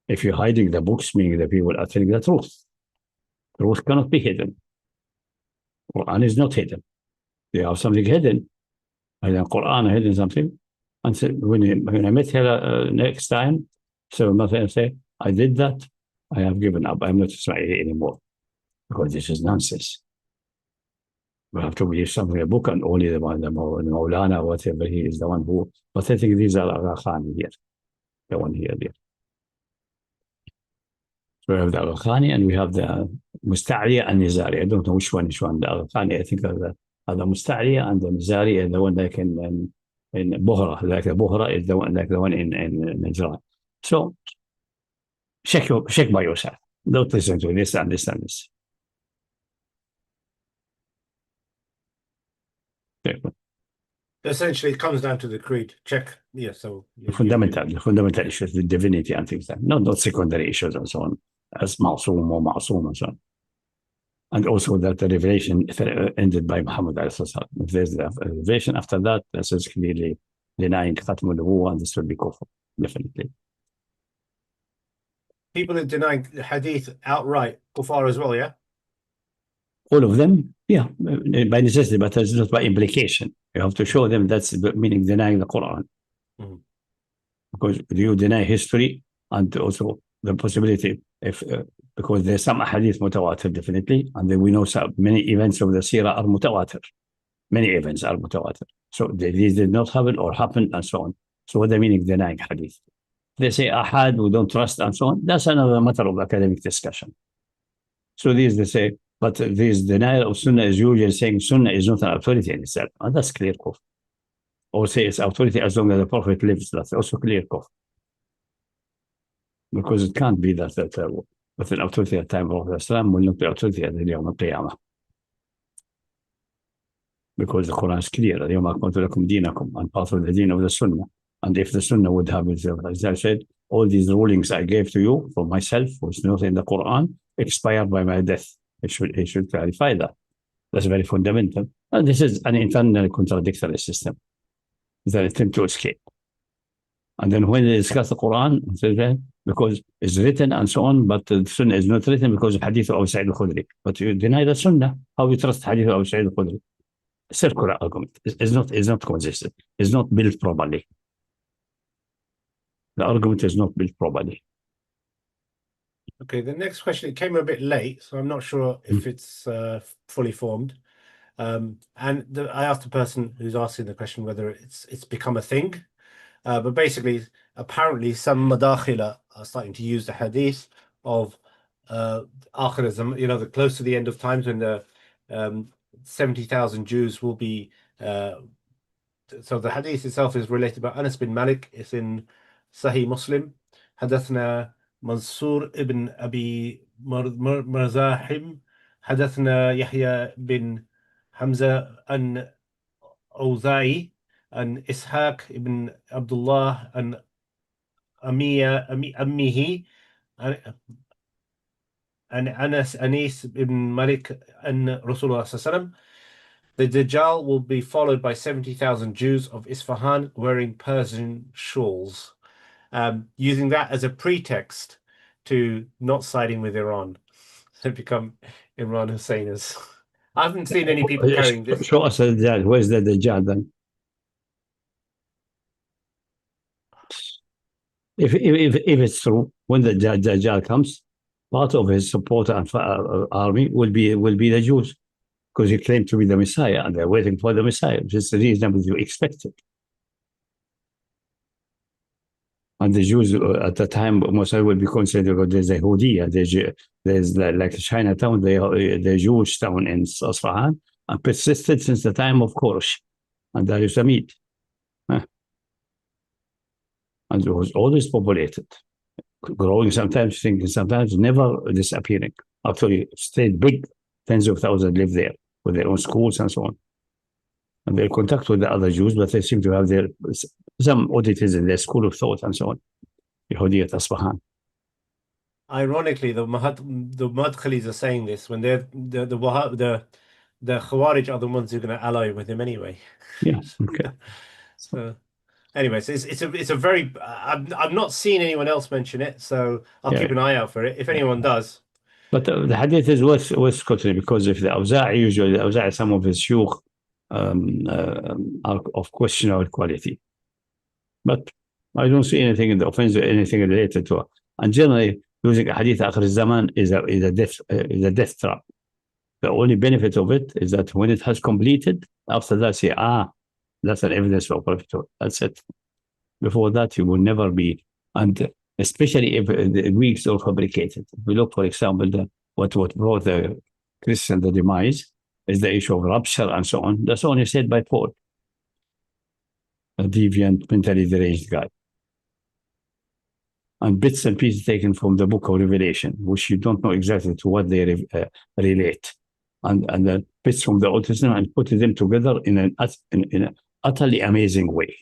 If you're hiding the books, meaning the people are telling the truth. Truth cannot be hidden. Quran is not hidden. They have something hidden. And then Quran hidden something. And so when I met her next time, so I say, I did that. I have given up. I'm not Israeli anymore. Because this is nonsense. We have to believe something in a book, and only the Maulana, whatever, he is the one who. But I think these are Aga Khani here. The one here. So we have the Aga Khani and we have the Musta'liya and Nizari. I don't know which one. The Aga Khani, I think, are the Musta'liya, and the Nizari is the one like in Buhra. Like the Buhra is the one in Najran. So check by yourself. Don't listen to this and this and this. Essentially, it comes down to the creed. Check. Yeah, so The fundamental issues, the divinity and things like that. Not secondary issues and so on, as Ma'soom or Ma'soom and so on. And also that the revelation ended by Muhammad. If there's the revelation after that, this is clearly denying Khatm al-Nubuwwah, and this will be kufr, definitely. People that deny hadith outright, kufar as well, yeah? All of them, yeah, by necessity, but it's not by implication. You have to show them that's meaning denying the Quran. Mm. Because you deny history and also the possibility, because there's some hadith mutawatir, definitely, and then we know many events of the seerah are mutawatir. Many events are mutawatir. So these did not happen or happened and so on. So what they meaning denying hadith? They say ahad, we don't trust and so on. That's another matter of academic discussion. So they say, but this denial of Sunnah is usually saying Sunnah is not an authority in itself. And that's clear kufr. Or say it's authority as long as the Prophet lives. That's also clear kufr. Because it can't be that with an authority at the time of Islam will not be authority at the Yawm al-Qiyamah. Because the Quran is clear. اليوم أكملت لكم دينكم, and part of the deen of the Sunnah. And if the Sunnah would have, as I said, all these rulings I gave to you for myself, which is not in the Quran, expired by my death. It should clarify that. That's very fundamental. And this is an internally contradictory system. It's an attempt to escape. And then when they discuss the Quran, because it's written and so on, but the Sunnah is not written because of Hadith of Abu Sa'id al-Khudri. But you deny the Sunnah. How you trust Hadith of Abu Sa'id al-Khudri? Circular argument. It's not consistent. It's not built properly. The argument is not built properly. Okay, the next question, it came a bit late, so I'm not sure if it's fully formed. I asked the person who's asking the question whether it's become a thing. But basically, apparently some madakhila are starting to use the hadith of akhirism, the close to the end of times when the 70,000 Jews will be. So the hadith itself is related by Anas bin Malik. It's in Sahih Muslim. حدثنا منصور ابن أبي مرزاحم حدثنا يحيى بن حمزة عن أوزاعي عن إسحاق ابن عبد الله عن أمه عن أنيس بن مالك أن رسول الله صلى الله عليه وسلم. The Dajjal will be followed by 70,000 Jews of Isfahan wearing Persian shawls, using that as a pretext to not siding with Iran. So become Imran Husseiners. I haven't seen any people carrying this. Show us the Dajjal. Where's the Dajjal then? If it's true, when the Dajjal comes, part of his supporter and army will be the Jews, because he claimed to be the Messiah, and they're waiting for the Messiah, which is reasonable to expect it. And the Jews at the time, Mossad will be considered there's a Yahudiya, there's like Chinatown, the Jewish town in Isfahan, and persisted since the time of Quraysh, and there is a meat. And it was always populated, growing sometimes, shrinking sometimes, never disappearing. Actually, stayed big, tens of thousands live there with their own schools and so on. And they're in contact with the other Jews, but they seem to have some oddities in their school of thought and so on. Yehudiyat Asfahan. Ironically, the Madkhalis are saying this when the Khawarij are the ones who are going to ally with him anyway. Yeah. Okay. So, anyways, it's a very I've not seen anyone else mention it, so I'll keep an eye out for it if anyone does. But the hadith is worth scrutiny, because if the Awza'i, some of his shuyukh are of questionable quality. But I don't see anything in the offense or anything related to it. And generally, using a hadith akhir zaman is a death trap. The only benefit of it is that when it has completed, after that, say, that's an evidence for Prophet. That's it. Before that, you will never be. And especially if the Greeks are fabricated. If we look, for example, what brought the Christian the demise is the issue of rapture and so on. That's only said by Paul, a deviant, mentally deranged guy. And bits and pieces taken from the book of Revelation, which you don't know exactly to what they relate. And the bits from the Old Testament and put them together in an utterly amazing way.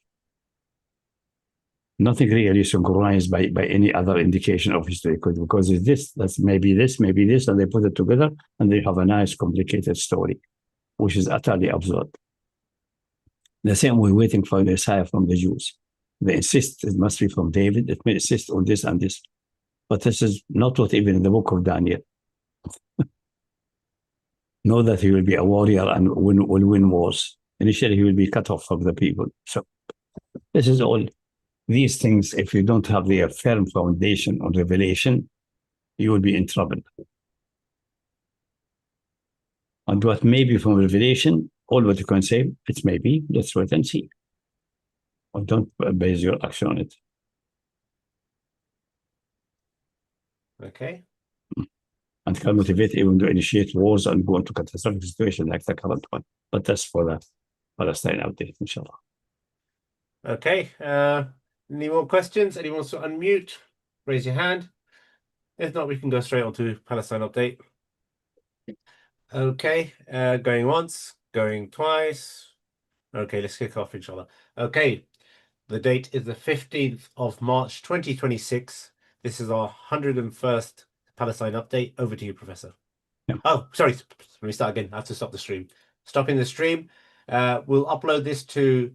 Nothing really synchronized by any other indication of history, because it's this, that's maybe this, and they put it together, and they have a nice, complicated story, which is utterly absurd. The same way, waiting for the Messiah from the Jews. They insist it must be from David, it may insist on this and this. But this is not what even in the book of Daniel. Know that he will be a warrior and will win wars. Initially, he will be cut off from the people. So this is all. These things, if you don't have their firm foundation on revelation, you will be in trouble. And what may be from revelation, all what you can say, it's maybe, let's wait and see. Or don't base your action on it. Okay. And can motivate even to initiate wars and go into catastrophic situation like the current one. But that's for the Palestine update, inshallah. Okay. Any more questions? Anyone wants to unmute? Raise your hand. If not, we can go straight on to Palestine update. Okay. Going once, going twice. Okay, let's kick off, inshallah. Okay. The date is the 15th of March, 2026. This is our 101st Palestine update. Over to you, Professor. Yeah. Oh, sorry. Let me start again. I have to stop the stream. Stopping the stream. We'll upload this to